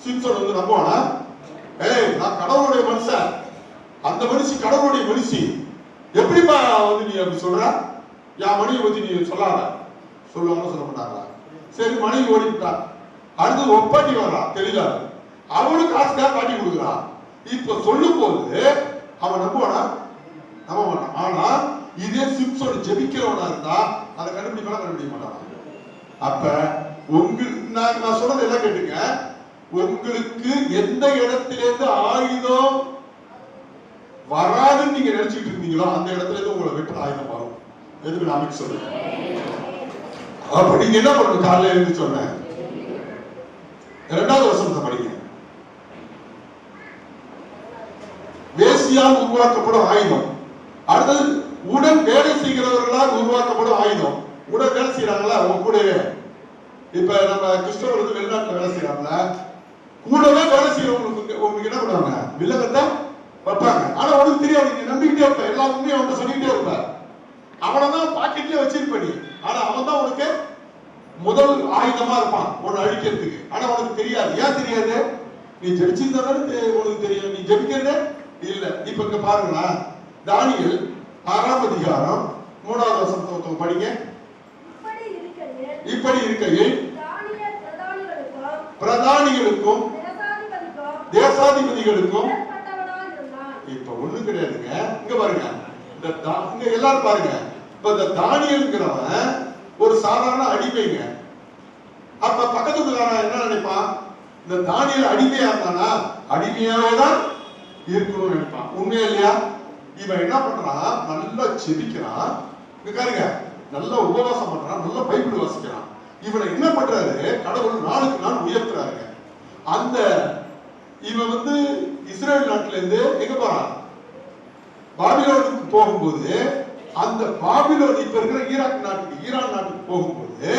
சிம்சோன் வந்து நம்புவானா? நான் கடவுளுடைய மனுஷன், அந்த மனுஷி கடவுளுடைய மனுஷி, எப்படிப்பா வந்து நீ அப்படி சொல்ற? என் மனைவி பத்தி நீ சொல்லாத. சொல்லுவாங்க சொல்ல மாட்டாங்களா? சரி, மனைவி ஓடிவிட்டா. அடுத்து ஒப்பாட்டி வர்றான் தெளிவாரு, அவனுக்கு காசுக்காக காட்டி கொடுக்குறான். இப்ப சொல்லும் போது அவன் நம்புவானா? நம்ப மாட்டான். ஆனா இதே சிம்சோன் ஜெபிக்கிறவனா இருந்தா அதை கண்டுபிடிக்க மாட்டான். அப்ப நான் சொல்றது எல்லாம் கேட்டுங்க. உங்களுக்கு எந்த இடத்திலிருந்து ஆயுதம் வராதுன்னு நீங்க நினைச்சிட்டு இருந்தீங்களோ அந்த இடத்துல இருந்து உங்களை வெட்டுற ஆயுதம் வரும். எதுக்கு நான் அமைக்க சொல்றேன்? அப்ப நீங்க என்ன பண்ணணும்? காலையில இருந்து சொன்னேன், 2வது வசனத்தை படிங்க. வேசியால் உருவாக்கப்படும் ஆயுதம். அடுத்தது உடன் வேலை செய்கிறவர்களால் உருவாக்கப்படும் ஆயுதம். உடன் வேலை செய்யறாங்களா அவங்க கூட? இப்ப நம்ம கிறிஸ்தவர் வந்து வெளிநாட்டுல வேலை செய்யறாங்களா, கூடவே வேலை செய்யறவங்களுக்கு உங்களுக்கு என்ன பண்ணுவாங்க? வில்லங்கத்தை வைப்பாங்க. ஆனா உனக்கு தெரியாது, நீ நம்பிக்கிட்டே இருப்ப, எல்லா உண்மையும் அவன் சொல்லிக்கிட்டே இருப்ப. அவனதான் பாக்கெட்லயே வச்சிருப்ப நீ. ஆனா அவன் தான் உனக்கு முதல் ஆயுதமா இருப்பான் உன்னை அழிக்கிறதுக்கு. ஆனா உனக்கு தெரியாது. ஏன் தெரியாது? நீ ஜெபிச்சிருந்தாலும் உனக்கு தெரியும், நீ ஜெபிக்கிறதே இல்ல. இப்ப இங்க பாருங்களா, தானியேல் 6ஆம் அதிகாரம் 3வது வசனத்தை படிங்க. இப்படி இருக்கையில் பிரதானிகளுக்கும் தேசாதிபதிகளுக்கும் இப்ப ஒண்ணு கிடையாதுங்க. இங்க பாருங்க, இங்க எல்லாரும் பாருங்க. இப்ப இந்த தானியேல்ங்கிறவன் ஒரு சாதாரண அடிமைங்க. அப்ப பக்கத்துக்காரன் என்ன நினைப்பான்? இந்த தானியேல் அடிமையா இருந்தானா அடிமையாவே தான் இருக்கணும்னு நினைப்பான். உண்மையா இல்லையா? இவன் என்ன பண்றான்? நல்லா செபிக்கிறான். இங்க பாருங்க, நல்ல உபவாசம் பண்றான், நல்ல பைபிள் வாசிக்கிறான். இவனை என்ன பண்றாரு? கடவுள் நாளுக்கு நாள் உயர்த்துறாருங்க. அந்த இவன் வந்து இஸ்ரேல் நாட்டுல இருந்து எங்க போறான்? பாபிலோனுக்கு போகும்போது, அந்த பாபிலோன் இப்ப இருக்கிற ஈரான் நாட்டுக்கு போகும்போது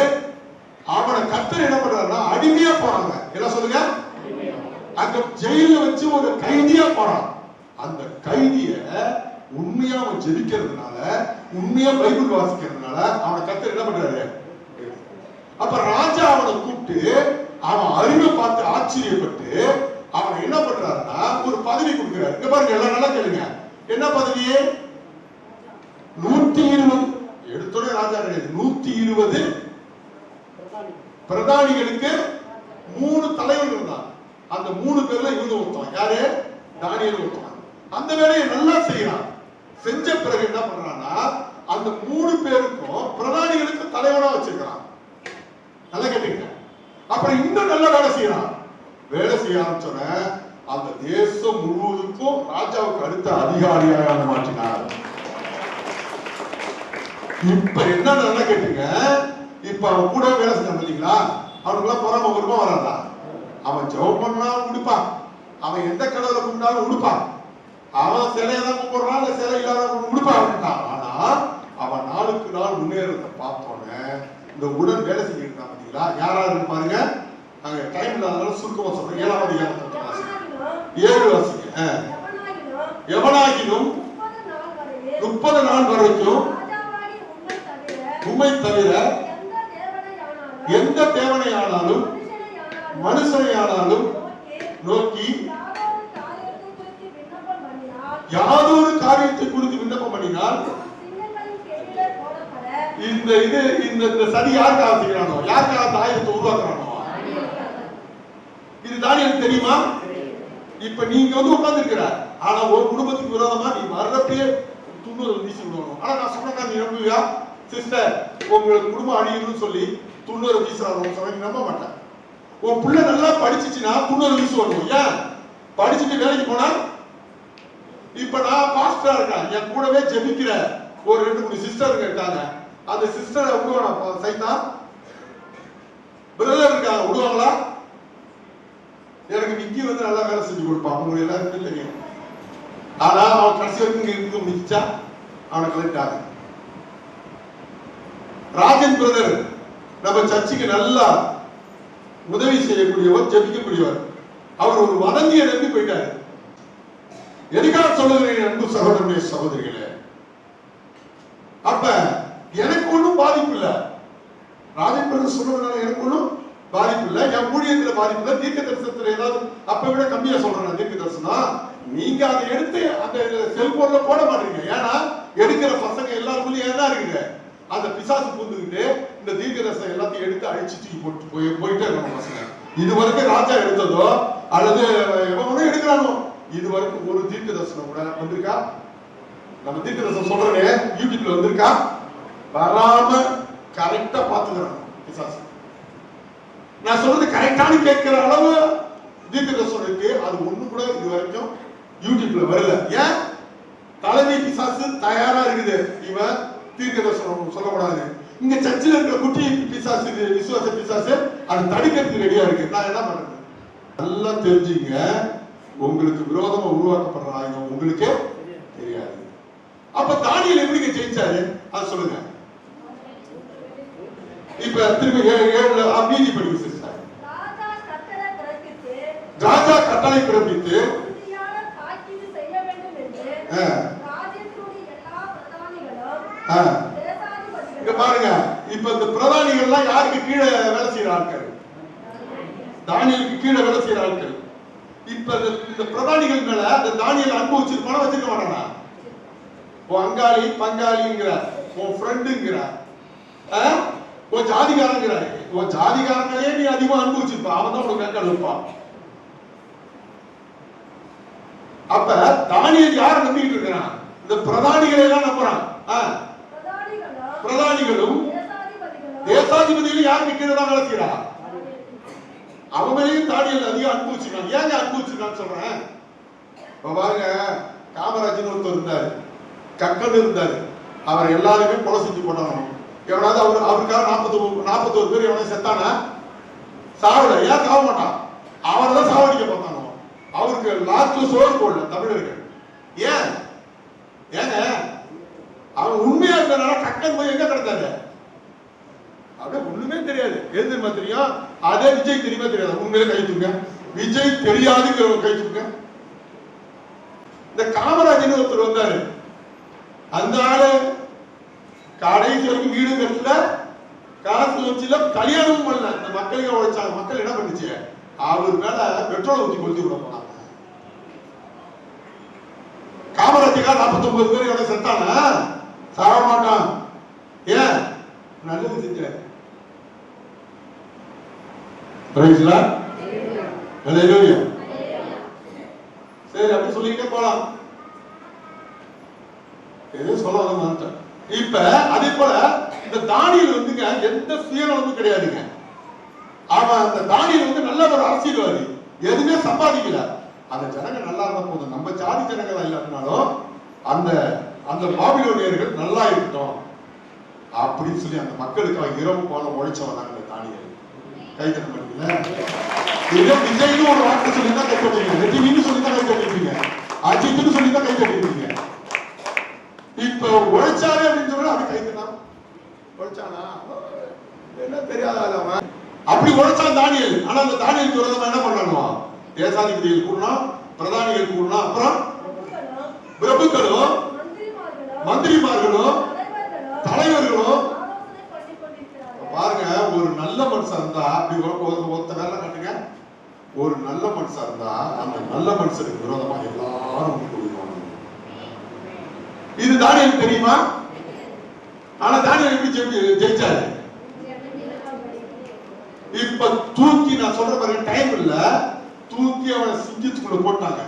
அவனை கர்த்தர் என்ன பண்றாருன்னா அடிமையா போறாங்க. என்ன சொல்லுங்க? அங்க ஜெயில வச்சு ஒரு கைதியா போறான். அந்த கைதிய உண்மையா அவன் ஜெபிக்கிறதுனால, உண்மையா பைபிள் வாசிக்கிறதுனால அவனை கர்த்தர் என்ன பண்றாரு? அப்ப ராஜா அவனை கூப்பிட்டு அவன் அறிவை பார்த்து ஆச்சரியப்பட்டு அவனை என்ன பண்றாருன்னா ஒரு பதவி கொடுக்கிறாரு. இங்க பாருங்க, எல்லாம் நல்லா கேளுங்க. என்ன பதவி? 120 எடுத்தோட ராஜா கிடையாது, 120 பிரதானிகளுக்கு 3 தலைவர்கள் இருந்தான். அந்த 3 பேர்ல இவங்க ஒருத்தன். யாரு? தானியேல் ஒருத்தன். அந்த வேலையை நல்லா செய்யறான். செஞ்ச பிறகு என்ன பண்றான்னா அந்த 3 பேருக்கும் பிரதானிகளுக்கு தலைவனா வச்சிருக்கான். நல்லா கேட்டீங்க. அப்புறம் இன்னும் நல்ல வேலை செய்யறான். வேலை செய்ய ஆரம்பிச்சோட அந்த தேசம் முழுவதுக்கும் ராஜாவுக்கு அடுத்த அதிகாரியாக மாற்றினார். இப்ப என்ன நல்லா கேட்டீங்க. இப்ப அவன் கூட வேலை செஞ்சான் பாத்தீங்களா? அவனுக்கு எல்லாம் பொறாம வருமா வராதா? அவன் ஜெபம் பண்ணாலும் உடுப்பான், அவன் எந்த கடவுளை கும்பிட்டாலும் உடுப்பான், அவன் சிலையை தான் கும்பிடுறான், சிலை இல்லாத உடுப்பான். ஆனா அவன் நாளுக்கு இந்த உடன் வேலை செஞ்சுட்டு இருக்காங்க பாத்தீங்களா? யாராவது பாருங்க, அங்க டைம் இல்லாதனால சுருக்கமா சொல்றேன். 7ஆம் அதிகாரம் 7 வாசிங்க. எவனாகிலும் 30 நாள் வரைக்கும் உம்மை தவிர எந்த தேவனையானாலும் மனுஷனையானாலும் நோக்கி யாதொரு காரியத்தை குறித்து விண்ணப்பம் பண்ணினால் இந்த சதி யாருக்காக செய்யறானோ, யாருக்காக தாயத்தை உருவாக்குறானோ, இது தானியலுக்கு தெரியுமா? இப்ப நீங்க வந்து உட்கார்ந்து இருக்கிற, ஆனா ஒரு குடும்பத்துக்கு விரோதமா நீ வர்றப்பே துண்ணூறு வீசி விடணும். ஆனா நான் சொன்னா நீ நம்புவியா? சிஸ்டர், உங்களுக்கு குடும்பம் அழியுதுன்னு சொல்லி துண்ணூறு வீசுறாங்க சொன்னா நீ நம்ப மாட்டேன். உன் பிள்ளை நல்லா படிச்சுச்சுன்னா துண்ணூறு வீசு வரணும். ஏன்? படிச்சுட்டு வேலைக்கு போனா, இப்ப நான் பாஸ்டரா இருக்கேன், என் கூடவே ஜெபிக்கிற ஒரு 2-3 சிஸ்டருங்க இருக்காங்க. அந்த சிஸ்டரை விடுவானா சைத்தான்? பிரதர் இருக்காங்க, விடுவாங்களா? எனக்கு விக்கி வந்து நல்லா வேலை செஞ்சு கொடுப்பான், உங்களுக்கு எல்லாருக்குமே தெரியும். ஆனா அவன் கடைசி வரைக்கும் இங்க இருந்து முடிச்சா அவனை கலெக்டாங்க. ராஜன் பிரதர் நம்ம சர்ச்சுக்கு நல்லா உதவி செய்யக்கூடியவர், ஜெபிக்கக்கூடியவர். அவர் ஒரு வதந்தியை நம்பி போயிட்டாரு. எதுக்காக சொல்லுகிறேன் அன்பு சகோதரனே சகோதரிகளே, அப்ப எனக்கு ஒன்றும் பாதிப்பு இல்லை. ராஜன் பிரதர் சொல்றதுனால எனக்கு ஒன்றும் பாதிப்பு இல்லை, என் ஊழியத்துல பாதிப்பு இல்லை. தீர்க்க தரிசனத்துல ஏதாவது அப்ப விட கம்மியா சொல்றேன் தீர்க்க தரிசனம். நீங்க அதை எடுத்து அந்த செல்போன்ல போட மாட்டீங்க. ஏன்னா எடுக்கிற பசங்க எல்லாருக்குள்ளயும் என்ன இருக்குது, அந்த பிசாசு பூந்துக்கிட்டு இந்த தீர்க்க தரிசனம் எல்லாத்தையும் எடுத்து அழிச்சு போயிட்டே இருக்கணும் பசங்க. இது வரைக்கும் ராஜா எடுத்ததோ அல்லது எவனோ எடுக்கிறானோ, இது வரைக்கும் ஒரு தீர்க்க தரிசனம் கூட வந்திருக்கா? நம்ம தீர்க்க தரிசனம் சொல்றேன்னு யூடியூப்ல வந்திருக்கா? வராம கரெக்டா பாத்துக்கிறான் பிசாசு. நான் சொல்றது கரெக்டானு கேட்கிற அளவு தீர்க்க தரிசனம் இருக்கு. அது ஒண்ணு கூட இது வரைக்கும் யூடியூப்ல வரல. ஏன்? தலைமை பிசாசு தயாரா இருக்குது, இவன் தீர்க்க தரிசனம் சொல்லக்கூடாது. இங்க சர்ச்சில் இருக்கிற குட்டி பிசாசு, விசுவாச பிசாசு, அது தடுக்கிறதுக்கு ரெடியா இருக்கு. நான் என்ன பண்றது? நல்லா தெரிஞ்சுங்க, உங்களுக்கு விரோதமா உருவாக்கப்படுற ஆயுதம் உங்களுக்கே தெரியாது. அப்ப தானியேல் எப்படிங்க ஜெயிச்சாரு அது சொல்லுங்க. இப்ப திரும்பி 7 மீதி படிக்க சிஸ்டர். ராஜா கட்டளை பிறப்பித்து இங்க பாருங்க, இப்ப இந்த பிரதானிகள் எல்லாம் யாருக்கு கீழே வேலை செய்யற ஆட்கள்? தானியலுக்கு கீழே வேலை செய்யற ஆட்கள். இப்ப இந்த பிரதானிகள் மேல அந்த தானியல் அன்பு வச்சிருப்பானா வச்சிருக்க மாட்டானா? உன் அங்காளி பங்காளிங்கிற, உன் ஃப்ரெண்டுங்கிற, உன் ஜாதிகாரங்கிற, உன் ஜாதிகாரங்களே நீ அதிகமா அன்பு வச்சிருப்பா, அவன் தான் உனக்கு கணக்கு இருப்பான். அப்ப தானியல் யார நம்பிக்கிட்டு இருக்கிறான்? இந்த பிரதானிகளை எல்லாம் நம்புறான். பிரதானிகளும் தேசாதிபதிகளும் யாருக்கு கீழே தான் வேலை செய்யறா? அவங்களையும் தானியல் அதிகம் அன்பு வச்சிருக்காங்க. ஏங்க அன்பு வச்சிருக்கான்னு சொல்றேன். பாருங்க, காமராஜன் ஒருத்தர் இருந்தாரு, கக்கன் இருந்தாரு, அவர் எல்லாருமே கொலை செஞ்சு போட்டாங்க. எவனாவது அவருக்காக 41 பேர் எவனையும் செத்தானா? சாவல. ஏன் சாவ மாட்டான்? அவரை தான் சாவடிக்க பார்த்தாங்க. அவருக்கு லாஸ்ட்ல சோறு போடல தமிழர்கள். ஏன்? ஏங்க அவன் உண்மையா இருக்கிறனால கக்கன் போய் எங்க கிடந்தாரு? அப்படியே ஒண்ணுமே தெரியாது. எது தெரியுமா தெரியும்? அதே விஜய் தெரியுமா தெரியாது? உண்மையிலே கை தூங்க. விஜய் தெரியாதுங்கிற கை தூங்க. இந்த காமராஜன் ஒருத்தர் வந்தாரு, அந்த ஆளு கடைசி வரைக்கும் வீடு கட்டல, காசு வச்சுல, கல்யாணமும் பண்ணல. இந்த மக்களுக்கு உழைச்சாங்க. மக்கள் என்ன பண்ணுச்சு? அவர் மேல பெட்ரோல் ஊற்றி கொளுத்தி விட போனாங்க. காமராஜுக்கா 49 பேர் எவ்வளவு செத்தானா? சாக மாட்டான். ஏன்? நல்லது செஞ்சாரு. சரி, அப்படி சொல்லிக்கிட்டே போலாம். எதுவும் சொல்ல வர மாட்டேன். இப்ப அதே போல இந்த தானியல் வந்துங்க எந்த சுயநலமும் கிடையாதுங்க. அவன் அந்த தானியல் வந்து நல்ல ஒரு அரசியல்வாதி, எதுவுமே சம்பாதிக்கல. அந்த ஜனங்க நல்லா இருந்தா போதும், நம்ம ஜாதி ஜனங்களா இல்லாட்டினாலும் அந்த அந்த பாபிலோனியர்கள் நல்லா இருக்கட்டும் அப்படின்னு சொல்லி அந்த மக்களுக்கு அவன் இரவு போல உழைச்சவன் அந்த தானியல். கைத்தட்ட மாட்டீங்களா? விஜய்னு ஒரு வார்த்தை சொல்லி தான் கை தட்டிருக்கீங்க, ரெட்டிவின்னு சொல்லி தான் கை தட்டிருக்கீங்க, அஜித்னு சொல்லி தான் கை தட்டிருக்கீங்க. இப்ப உழைச்சாரு அப்படின்னு சொன்னா அது கைத்தட்டா உழைச்சானா? என்ன தெரியாத அவன் அப்படி உழைச்சான் தானியல். ஆனா அந்த தானியலுக்கு விரோதமா என்ன பண்ணணும்? தேசாதிபதிகள் கூடணும், பிரதானிகள் கூடணும், அப்புறம் பிரபுக்களும் மந்திரிமார்களும் தலைவர்களும். பாருங்க, ஒரு நல்ல மனுஷன் இருந்தா அப்படி ஒருத்த வேலை காட்டுங்க. ஒரு நல்ல மனுஷன் இருந்தா அந்த நல்ல மனுஷனுக்கு விரோதமா எல்லாரும் கூடுவாங்க. இது தானியல் தெரியுமா? ஆனா தானியல் எப்படி ஜெயிச்சாரு? இப்ப தூக்கி, நான் சொல்ற மாதிரி டைம் இல்ல, தூக்கி அவனை சிங்கத்துக்குள்ள போட்டாங்க.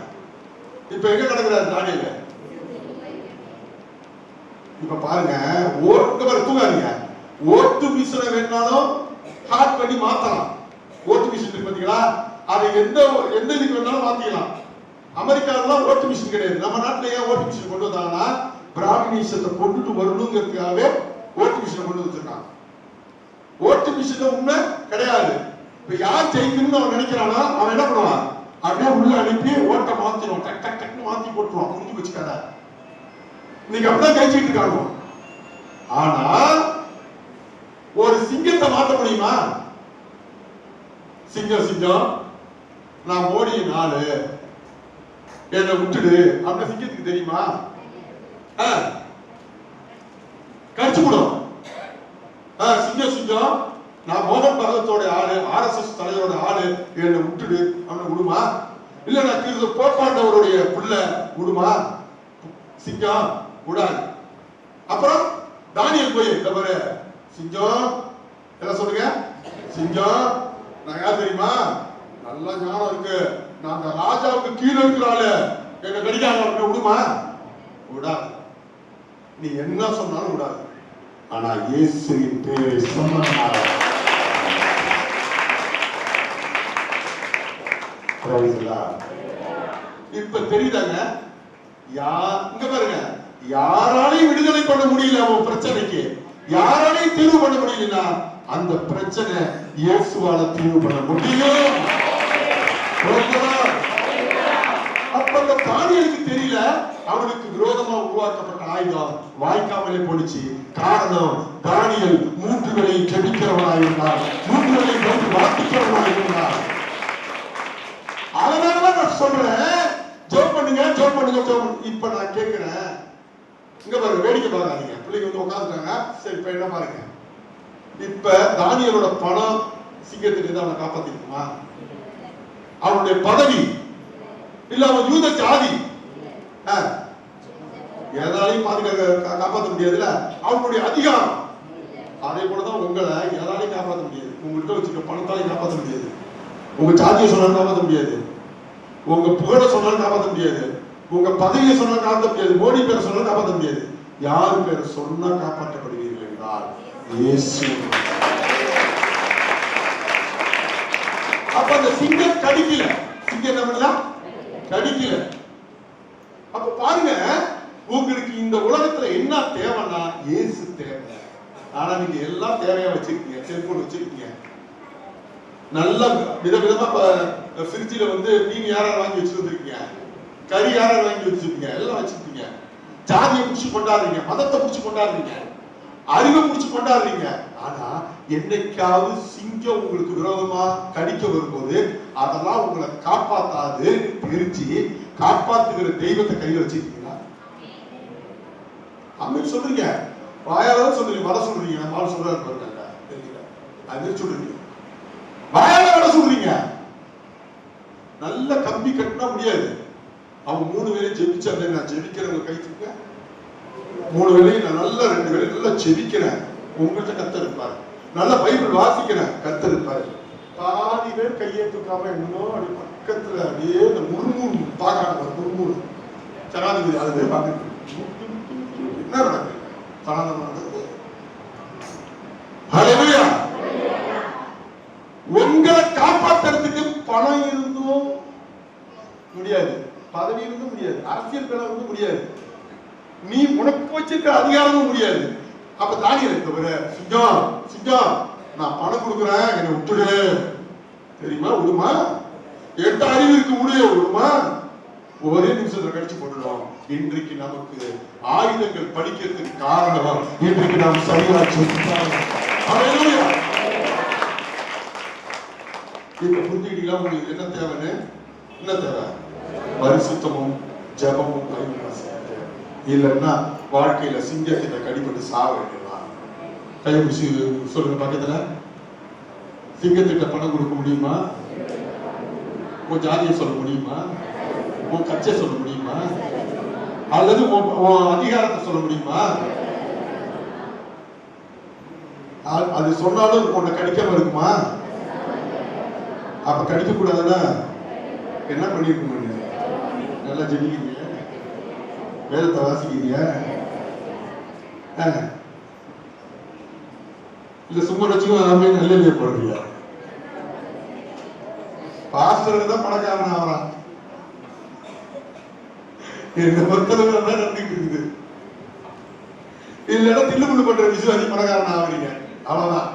இப்ப எங்க கிடக்குறாரு தானியல்? இப்ப பாருங்க, தூங்காதீங்க. ஓட்டு மிஷினை வேணாலும் ஹார்ட் பண்ணி மாத்தலாம். ஓட்டு மிஷின் இருக்கு பாத்தீங்களா, அதை எந்த இதுக்கு வேணாலும் மாத்திக்கலாம். அமெரிக்காவில ஓட்டு மிஷின் கிடையாது. நம்ம நாட்டுல ஏன் ஓட்டு மிஷின் கொண்டு வந்தாங்கன்னா, பிராமணிசத்தை கொண்டுட்டு வரணுங்கிறதுக்காகவே ஓட்டு மிஷினை கொண்டு வச்சிருக்காங்க. ஓட்டு மிஷின் உண்மை கிடையாது. இப்ப யார் ஜெயிக்கணும்னு அவன் நினைக்கிறானா, அவன் என்ன பண்ணுவான்? அப்படியே உள்ள அனுப்பி ஓட்டை மாத்திடுவான். டக் டக் டக்னு மாத்தி போட்டுருவான். புரிஞ்சு வச்சுக்காத. இன்னைக்கு அப்படிதான் ஜெயிச்சுட்டு இருக்காங்க. ஆனா ஒரு சிங்கத்தை மாத்த முடியுமா? சிங்கம் நான் மோடி நாடு, என்னை விட்டுடு அப்படின்னு சிங்கத்துக்கு தெரியுமா? கடிச்சு விடும். சிங்கம் நான் மோகன் பகவத்தோட ஆளு, RSS தலைவரோட ஆளு, என்னை விட்டுடு அப்படின்னு விடுமா? இல்ல நான் போப்பாண்டவருடைய புள்ள விடுமா? சிங்கம் விடாது. அப்புறம் தானியல் போய் பாரு, சிங்கம் என்ன சொல்லுங்க, சிங்கம் நான் யார் தெரியுமா? நல்ல ஞானம் இருக்கு, நான் அந்த ராஜாவுக்கு கீழே இருக்கிறாள், எங்க கடிக்காம விடுமா? விடாது. நீ என்ன சொன்னாலும் விடாது. ஆனா இயேசுவின் பேரை சொன்னதுனால இப்ப தெரியுதாங்க? இங்க பாருங்க, யாராலையும் விடுதலை பண்ண முடியல அவன் பிரச்சனைக்கு, யாராலையும் தீர்வு பண்ண முடியலன்னா அந்த பிரச்சனை இயேசுவால தீர்வு பண்ண முடியும். அப்ப அந்த தானியலுக்கு தெரியல, அவனுக்கு விரோதமா உருவாக்கப்பட்ட ஆயுதம் வாய்க்காமலே போடுச்சு. காரணம், தானியல் 3 வேளை ஜெபிக்கிறவனாயிருந்தார், 3 வேளை வாசிக்கிறவனாயிருந்தார். அதனாலதான் நான் சொல்றேன், ஜெபம் பண்ணுங்க. இப்ப நான் கேட்கிறேன், இங்க பாருங்க, வேடிக்கை பார்க்காதீங்க. பிள்ளைங்க வந்து உட்காந்துட்டாங்க. சரி, இப்ப என்ன பாருங்க, இப்ப தானியலோட பணம் சிங்கத்திலிருந்து அவனை காப்பாத்திருக்குமா? அவனுடைய பதவி இல்ல, அவன் யூத ஜாதி எதாலையும் காப்பாற்ற முடியாதுல்ல. அவனுடைய அதிகாரம் அதே போலதான் உங்களை எதாலையும் காப்பாற்ற முடியாது. உங்கள்கிட்ட வச்சுக்க பணத்தாலையும் காப்பாற்ற முடியாது, உங்க ஜாதியை சொன்னாலும் காப்பாற்ற முடியாது, உங்க புகழை சொன்னாலும் காப்பாற்ற முடியாது, உங்க பதவியை சொன்னாலும் காப்பாற்ற முடியாது, மோடி பேரை சொன்னாலும் காப்பாற்ற முடியாது. யாரு பேரை சொன்னா காப்பாற்றப்படுவீர்கள் என்றால் இயேசு. அப்ப அந்த சிங்கம் கடிக்கல, சிங்கம் என்ன பண்ணலாம்? கடிக்கல. அப்ப பாருங்க, உங்களுக்கு இந்த உலகத்துல என்ன தேவைன்னா இயேசு தேவை. ஆனா நீங்க எல்லாம் தேவையா வச்சிருக்கீங்க. செல்போன் வச்சிருக்கீங்க, நல்ல விதவிதமா ஃப்ரிட்ஜில் வந்து மீன் யாராவது வாங்கி வச்சிருக்கீங்க, கறி யாராவது வாங்கி வச்சிருக்கீங்க, எல்லாம் வச்சிருக்கீங்க. ஜாதியை பிடிச்சி கொண்டாடுறீங்க, மதத்தை பிடிச்சி கொண்டாடுறீங்க, அறிவை பிடிச்சி கொண்டாடுறீங்க. ஆனா என்னைக்காவது சிங்கம் உங்களுக்கு விரோதமா கடிக்க வரும்போது அதெல்லாம் உங்களை காப்பாத்தாது தெரிஞ்சு காப்பாத்துகிற தெய்வத்தை கையில வச்சிருக்கீங்களா? அப்படின்னு சொல்றீங்க, வாயால சொல்றீங்க, வர சொல்றீங்க. நம்ம சொல்றாரு பாருங்க, தெரியல, அது சொல்றீங்க, வாயால வர சொல்றீங்க. நல்ல கம்பி கட்டினா முடியாது. அவன் 3 வேளையும் ஜெபிச்சாங்க. நான் ஜெபிக்கிறவங்க கை தூக்க, 3 வேளையும் நான் நல்ல 2 வேளை நல்லா ஜெபிக்கிறேன், உங்கள்கிட்ட கர்த்தர் இருப்பாரு. நல்ல பைபிள் வாசிக்கிறேன், கர்த்தர் இருப்பாரு. பாதி பேர் கையை தூக்காம இன்னும் அப்படி பக்கத்துல அப்படியே இந்த முருமுறு பாக்காங்க, முருமுறு ஜனாதிபதி அது பேர் பார்க்க என்ன நடக்குது? சனாதனம் நடக்குது. ஹல்லேலூயா. உங்களை காப்பாற்றுறதுக்கு பணம் இருந்தும் முடியாது, பதவி இருந்தும் முடியாது, அரசியல் பேர இருந்தும் முடியாது, நீ உனக்கு வச்சிருக்கிற அதிகாரமும் முடியாது. அப்ப தானியல் இருக்கு, சிங்கம் நான் பணம் கொடுக்குறேன், என்னை விட்டுடு தெரியுமா? விடுமா? 8 அறிவு இருக்கு, விடுமா? ஒரே நிமிஷத்துல கடிச்சு போட்டுடும். இன்றைக்கு நமக்கு ஆயுதங்கள் படிக்கிறதுக்கு காரணம் இன்றைக்கு நாம் சரியாச்சு. இப்ப புரிஞ்சுக்கிட்டீங்களா உங்களுக்கு என்ன தேவைன்னு? என்ன தேவை? பரிசுத்தமும் ஜபமும் பைபிள் வாசிக்க தேவை. இல்லைன்னா வாழ்க்கையில சிங்கத்திட்ட கடிபட்டு சாக வேண்டியதான். கைபிடிச்சு சொல்லுங்க பக்கத்துல. சிங்கத்திட்ட பணம் கொடுக்க முடியுமா? உன் ஜாதியை சொல்ல முடியுமா? உன் கட்சியை சொல்ல முடியுமா? அல்லது உன் அதிகாரத்தை சொல்ல முடியுமா? அது சொன்னாலும் உன்னை கடிக்காம இருக்குமா? அப்ப கடிக்க கூடாதுன்னா என்ன பண்ணிருக்கணும்? நல்லா ஜெபிக்கிறீங்க, வேதத்தை வாசிக்கிறீங்க, இல்ல சும்மா வச்சுக்கோ நல்ல போடுறீங்க. பாஸ்டருக்கு தான் பணக்காரன் ஆகிறான். எங்க பக்தர்கள் தான் நடந்துட்டு இருக்குது. இல்லைன்னா தில்லுமுள்ளு பண்ற விசுவாசி பணக்காரன் ஆகிறீங்க. அவ்வளவுதான்.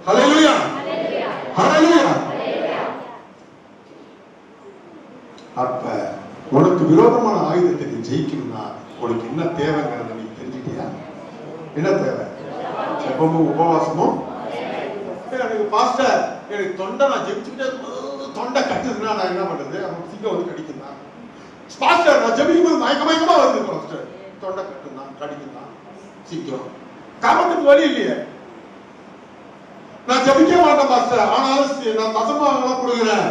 ஹல்லேலூயா, ஹல்லேலூயா. அப்ப உனக்கு விரோதமான ஆயுதத்தை நீ ஜெயிக்கணும்னா உனக்கு என்ன தேவைங்கிறத நீ தெரிஞ்சுக்கியா? என்ன தேவை? ஜெபமும் உபவாசமும். எனக்கு பாஸ்டர் எனக்கு தொண்டை நான் ஜெபிச்சுக்கிட்டே தொண்டை கட்டுதுன்னா நான் என்ன பண்றது? அவன் சிங்கம் வந்து கடிக்குதான். பாஸ்டர் நான் ஜெபிக்கும்போது மயக்கமா வருது பாஸ்டர், தொண்டை கட்டுதான் கடிக்குதான் சிங்கம். காமத்துக்கு வழி இல்லையே. நான் ஜெபிக்க மாட்டேன் பாஸ்டர், ஆனாலும் நான் தசமாவெல்லாம் கொடுக்குறேன்.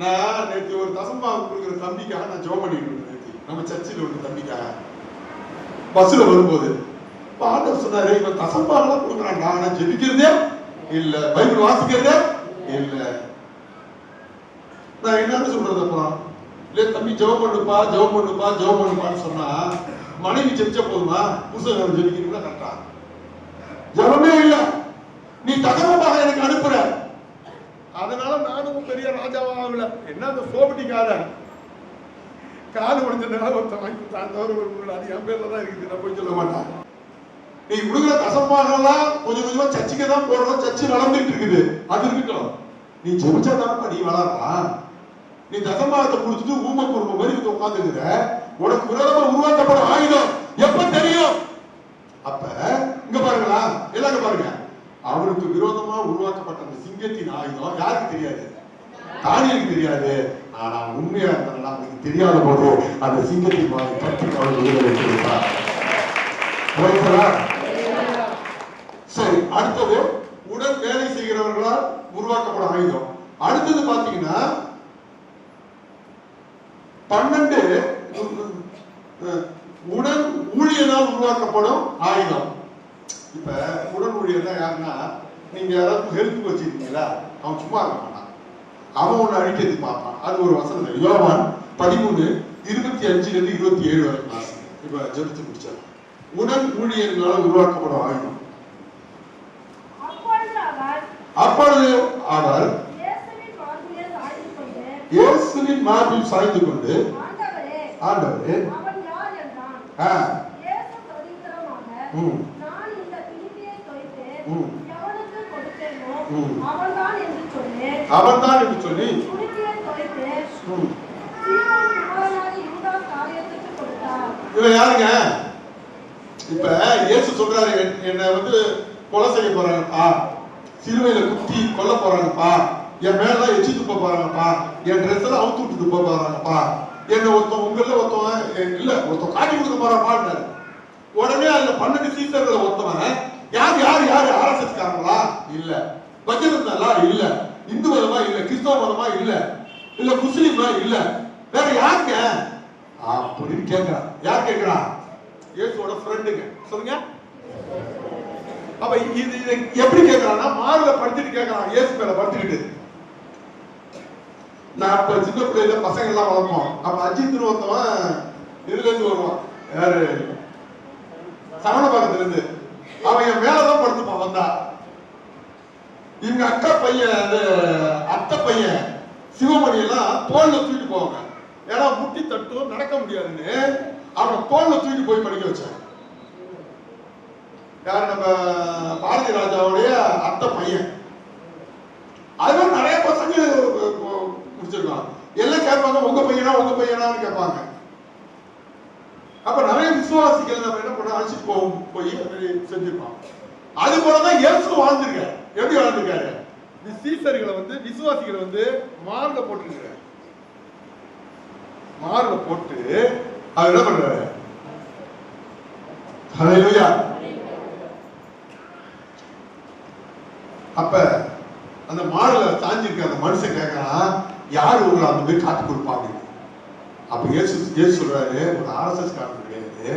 நான் நேற்று ஒரு தசமாவு கொடுக்குற தம்பிக்காக நான் ஜெபம் பண்ணிட்டு இருந்தேன். நம்ம சர்ச்சில் ஒரு தம்பிக்காக பஸ்ல வரும்போது ஆண்டவர் சொன்னாரு, இவன் தசம்பாவெல்லாம் கொடுக்குறான், ஆனா ஜெபிக்கிறதே இல்ல, பைபிள் வாசிக்கிறதே இல்ல. நான் என்னன்னு சொல்றது? அப்புறம் இல்ல தம்பி ஜெபம் பண்ணுப்பா ஜெபம் பண்ணுப்பா ஜெபம் பண்ணுப்பான்னு சொன்னா மனைவி ஜெபிச்சா போதுமா? புருஷன் ஜெபிக்கிறீங்களா? கரெக்டா? ஜெபமே இல்ல, நீ தகவமாக எனக்கு அனுப்புற. அதனால நானும் பெரிய ராஜாவா ஆகல. என்ன அந்த சோபட்டிக்காரன் காலு உடைஞ்சதுனால ஒருத்தன் வாங்கி தவிர ஒரு அது என் பேர்ல தான் இருக்குது, நான் போய் சொல்ல மாட்டேன். நீ கொடுக்குற கசப்பாகலாம் கொஞ்சம் கொஞ்சமா சர்ச்சுக்கு தான் போடணும், சர்ச்சு வளர்ந்துட்டு இருக்குது, அது இருக்கட்டும். நீ ஜெபிச்சாதான் நீ வளரலாம். நீ தசமாகத்தை குடிச்சிட்டு ஊமை குடும்ப மாதிரி உட்காந்துக்கிற. உனக்கு விரோதமா உருவாக்கப்படும் ஆயுதம் எப்ப தெரியும்? அப்ப இங்க பாருங்களா, எல்லாம் பாருங்க. அவருக்கு விரோதமா உருவாக்கப்பட்ட அந்த சிங்கத்தின் ஆயுதம் யாருக்கு தெரியாது? தானியலுக்கு தெரியாது. ஆனா உண்மையா இருந்தாலும் அவருக்கு தெரியாத போது அந்த சிங்கத்தின் வாயை பற்றி அவர் விடுதலை செய்தார். சரி, அடுத்தது உடன் வேலை செய்கிறவர்களால் உருவாக்கப்படும் ஆயுதம். அடுத்தது பாத்தீங்கன்னா 12 உடன் ஊழியனால் உருவாக்கப்படும் ஆயுதம். இப்ப உடன் ஊழியர் தான் யாருன்னா, நீங்க யாராவது ஹெல்ப் வச்சிருக்கீங்களா? அவன் சும்மா இருக்க மாட்டான், அவன் ஒண்ணு அழிக்கிறது பார்ப்பான். அது ஒரு வசனம். யோவான் 13:25 27 வரைக்கும் வாசிங்க. இப்ப ஜெபிச்சு முடிச்சார். உடன் ஊழியர்களால் உருவாக்கப்படும் ஆயுதம். அப்பொழுது அவர் இயேசுவின் மார்பில் சாய்ந்து கொண்டு, ஆண்டவரே அவன்தான் என்று சொல்லி இவன் யாருங்க? இப்ப இயேசு சொல்றாரு, என்ன வந்து கொலை செய்ய போறாங்கப்பா, சிலுவையில குத்தி கொல்ல போறாங்கப்பா, என் மேல எச்சி துப்ப போறாங்கப்பா, என் ட்ரெஸ் எல்லாம் அவுத்து விட்டு துப்ப போறாங்கப்பா, என்ன ஒருத்தன் உங்கள ஒருத்தவன் இல்ல ஒருத்தன் காட்டி கொடுக்க போறான்ப்பான்னு. உடனே அதுல 12 சீசர்களை ஒருத்தவன் யார் யார் யாரு? RSS காரங்களா? இல்ல. பஜ்ரங்கா? இல்ல. இந்து மதமா? இல்ல. கிறிஸ்தவ மதமா? இல்ல. இல்ல முஸ்லிமா? இல்ல. வேற யாருங்க அப்படின்னு கேட்கிறான். யார் கேட்கிறா? இயேசுவோட ஃப்ரெண்டுங்க. சொல்லுங்க. அப்ப இது எப்படி கேட்கறான்னா, மார்ல படுத்துட்டு கேட்கறான், இயேசு மேல படுத்துக்கிட்டு. நான் அப்ப சின்ன பிள்ளைல பசங்க எல்லாம் வளர்ப்போம். அப்ப அஜித் ஒருத்தவன் இதுல இருந்து வருவான், யாரு சரவணபாகத்துல இருந்து. அவன் என் மேலதான் படுத்துப்பான். வந்தா இவங்க அக்கா பையன், அந்த அத்தை பையன் சிவமணி எல்லாம் தோல்ல தூக்கிட்டு போவாங்க. ஏன்னா முட்டி தட்டும் நடக்க முடியாதுன்னு அவனை தோல்ல தூக்கிட்டு போய் படிக்க வச்சாங்க. யாரு? நம்ம பாரதி ராஜாவுடைய அத்தை பையன். அதுவும் நிறைய பசங்க முடிச்சிருக்கான். எல்லாம் கேட்பாங்க, உங்க பையனா உங்க பையனான்னு கேட்பாங்க. அப்ப நிறைய விசுவாசிகள் நம்ம என்ன பண்ண அழைச்சிட்டு போய் செஞ்சிருப்பான். அது போலதான் இயேசு வாழ்ந்திருக்காரு. எப்படி வாழ்ந்திருக்காரு? சீசர்களை வந்து விசுவாசிகளை வந்து மார்ல போட்டுருக்காரு. மார்ல போட்டு அவர் என்ன பண்றாரு? ஹல்லேலூயா. அப்ப அந்த மார்ல சாஞ்சிருக்க அந்த மனுஷன் கேட்கறான், யாரு உங்களை அந்த மாதிரி காட்டி கொடுப்பாங்க? அப்ப இயேசு சொல்றாரு, ஒரு ஆர்எஸ்எஸ் காரன் கிடையாது,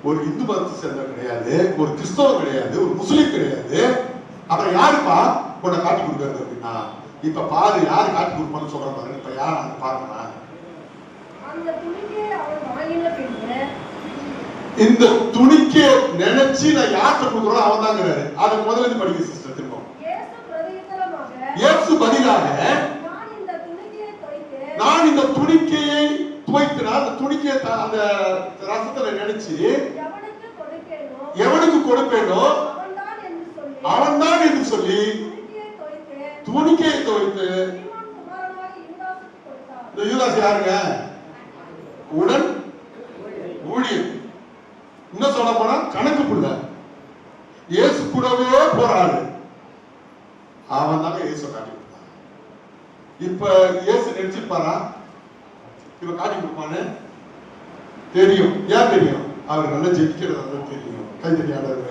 ஒரு இந்து மதத்தை சேர்ந்த கிடையாது, ஒரு கிறிஸ்தவம் கிடையாது, ஒரு முஸ்லீம் கிடையாது. அப்புறம் யாருப்பா உன்னை காட்டி கொடுக்கறது அப்படின்னா, இப்ப பாரு யாரு காட்டி கொடுப்பான்னு சொல்ற பாருங்க. இப்ப யார் அந்த பாருங்க. அந்த துணிக்கை அவன் வாங்கின பின்பு இந்த துணிக்கை நினைச்சு நான் யார்கிட்ட கொடுக்குறோம் அவன் தாங்கிறாரு. அதை முதல்ல இருந்து படிக்க சிஸ்டர் திரும்ப. இயேசு பதிலாக நான் இந்த துணிக்கையை துவைத்து அந்த துணிக்கையை அந்த ரசத்துல நினைச்சு எவனுக்கு கொடுப்பேனோ அவன் தான் என்று சொல்லி துணிக்கையை துவைத்து இந்த யூதாஸ் யாருங்க? உடன் ஊழியர். இன்னும் சொல்ல போனா கணக்கு புள்ள. இயேசு கூடவே போறாரு. அவன் தாங்க இயேசு காட்டி கொடுத்தான். இப்ப இயேசு நினைச்சிருப்பாரா இவன் காட்டி கொடுப்பான்னு? தெரியும். ஏன் தெரியும்? அவர் நல்லா ஜெயிக்கிறது தெரியும். கைத்தறியாளர்.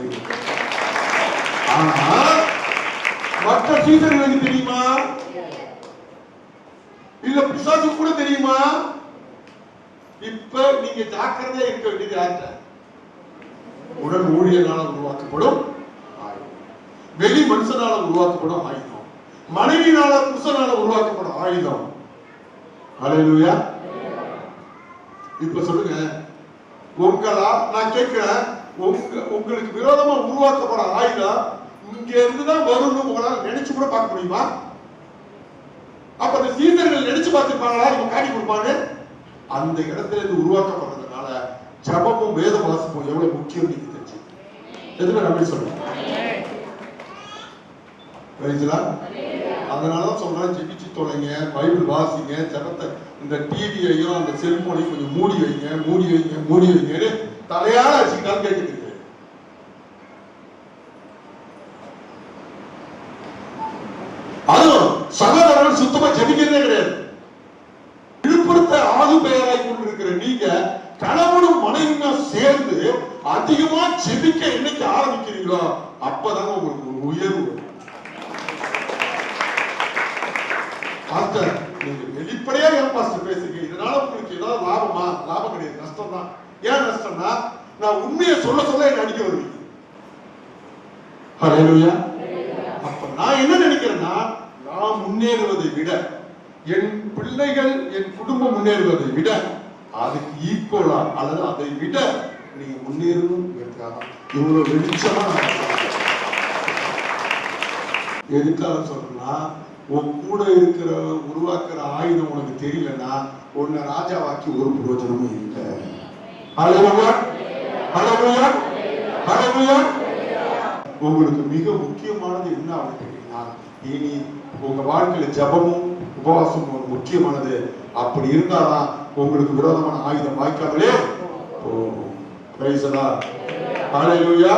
ஆனா மற்ற சீசர்களுக்கு தெரியுமா? இல்ல பிசாசு கூட தெரியுமா? இப்ப நீங்க ஜாக்கிரதையா இருக்க வேண்டியது யார்கிட்ட? உடன் ஊழியனால உருவாக்கப்படும் ஆயுதம், வெளி மனுஷனால உருவாக்கப்படும் ஆயுதம், மனைவினால புருஷனால உருவாக்கப்படும் ஆயுதம். ஹல்லேலூயா. இப்ப சொல்லுங்க, உங்களா நான் கேட்கிறேன், உங்களுக்கு விரோதமா உருவாக்கப்பட ஆயுதம் இங்க இருந்துதான் வரும்னு உங்களால நினைச்சு கூட பார்க்க முடியுமா? அப்ப அந்த சீசர்கள் நினைச்சு பார்த்திருப்பாங்களா இவன் காட்டி கொடுப்பாங்க? அந்த இடத்துல இருந்து உருவாக்கப்படுறதுனால ஜபமும் வேத வாசிப்பும் எவ்வளவு முக்கியம் நீங்க தெரிஞ்சு எதுவுமே நம்ம சொல்லுங்க. அதனாலதான் சொல்றேன், ஜெபிச்சு தொலைங்க, பைபிள் வாசிங்க, ஜபத்தை இந்த டிவியையும் அந்த செல்போனையும் கொஞ்சம் மூடி வைங்க, மூடி வைங்க, மூடி வைங்க. தலையால வச்சுக்கிட்டாலும் கேட்குது. அதுவும் சகோதரர்கள் சுத்தமா ஜெபிக்கிறதே கிடையாது. விழுப்புரத்தை ஆது பெயராய் கொண்டிருக்கிற நீங்க கணவனும் மனைவியா சேர்ந்து அதிகமா ஜெபிக்க என்னைக்கு ஆரம்பிக்கிறீங்களோ அப்பதான் உங்களுக்கு ஒரு உயர்வு. பாஸ்டர் நீங்க வெளிப்படையா ஏன் பாஸ்டர் பேசுறீங்க? இதனால உங்களுக்கு ஏதாவது லாபமா? லாபம் கிடையாது, நஷ்டம் தான். ஏன் நஷ்டம்னா நான் உண்மையை சொல்ல சொல்ல என்ன அடிக்க வருவீங்க. ஹல்லேலூயா. அப்ப நான் என்ன நினைக்கிறேன்னா, நான் முன்னேறுவதை விட என் பிள்ளைகள் என் குடும்பம் முன்னேறுவதை விட அதுக்கு ஈக்குவலா அல்லது அதை விட நீங்க முன்னேறணும். இவ்வளவு வெளிச்சமா எதுக்காக சொல்றேன்னா, உன் கூட இருக்கிற உருவாக்குற ஆயுதம் உனக்கு தெரியலன்னா உன்னை ராஜாவாக்கி ஒரு பிரயோஜனமும் இல்லை. ஹல்லேலூயா. ஹல்லேலூயா. ஹல்லேலூயா. உங்களுக்கு மிக முக்கியமானது என்ன அப்படின்னா, இனி உங்க வாழ்க்கையில ஜபமும் உபவாசமும் ஒரு முக்கியமானது. அப்படி இருந்தாதான் உங்களுக்கு விரோதமான ஆயுதம் வாய்க்காமலே போகும். Praise the Lord. ஹல்லேலூயா.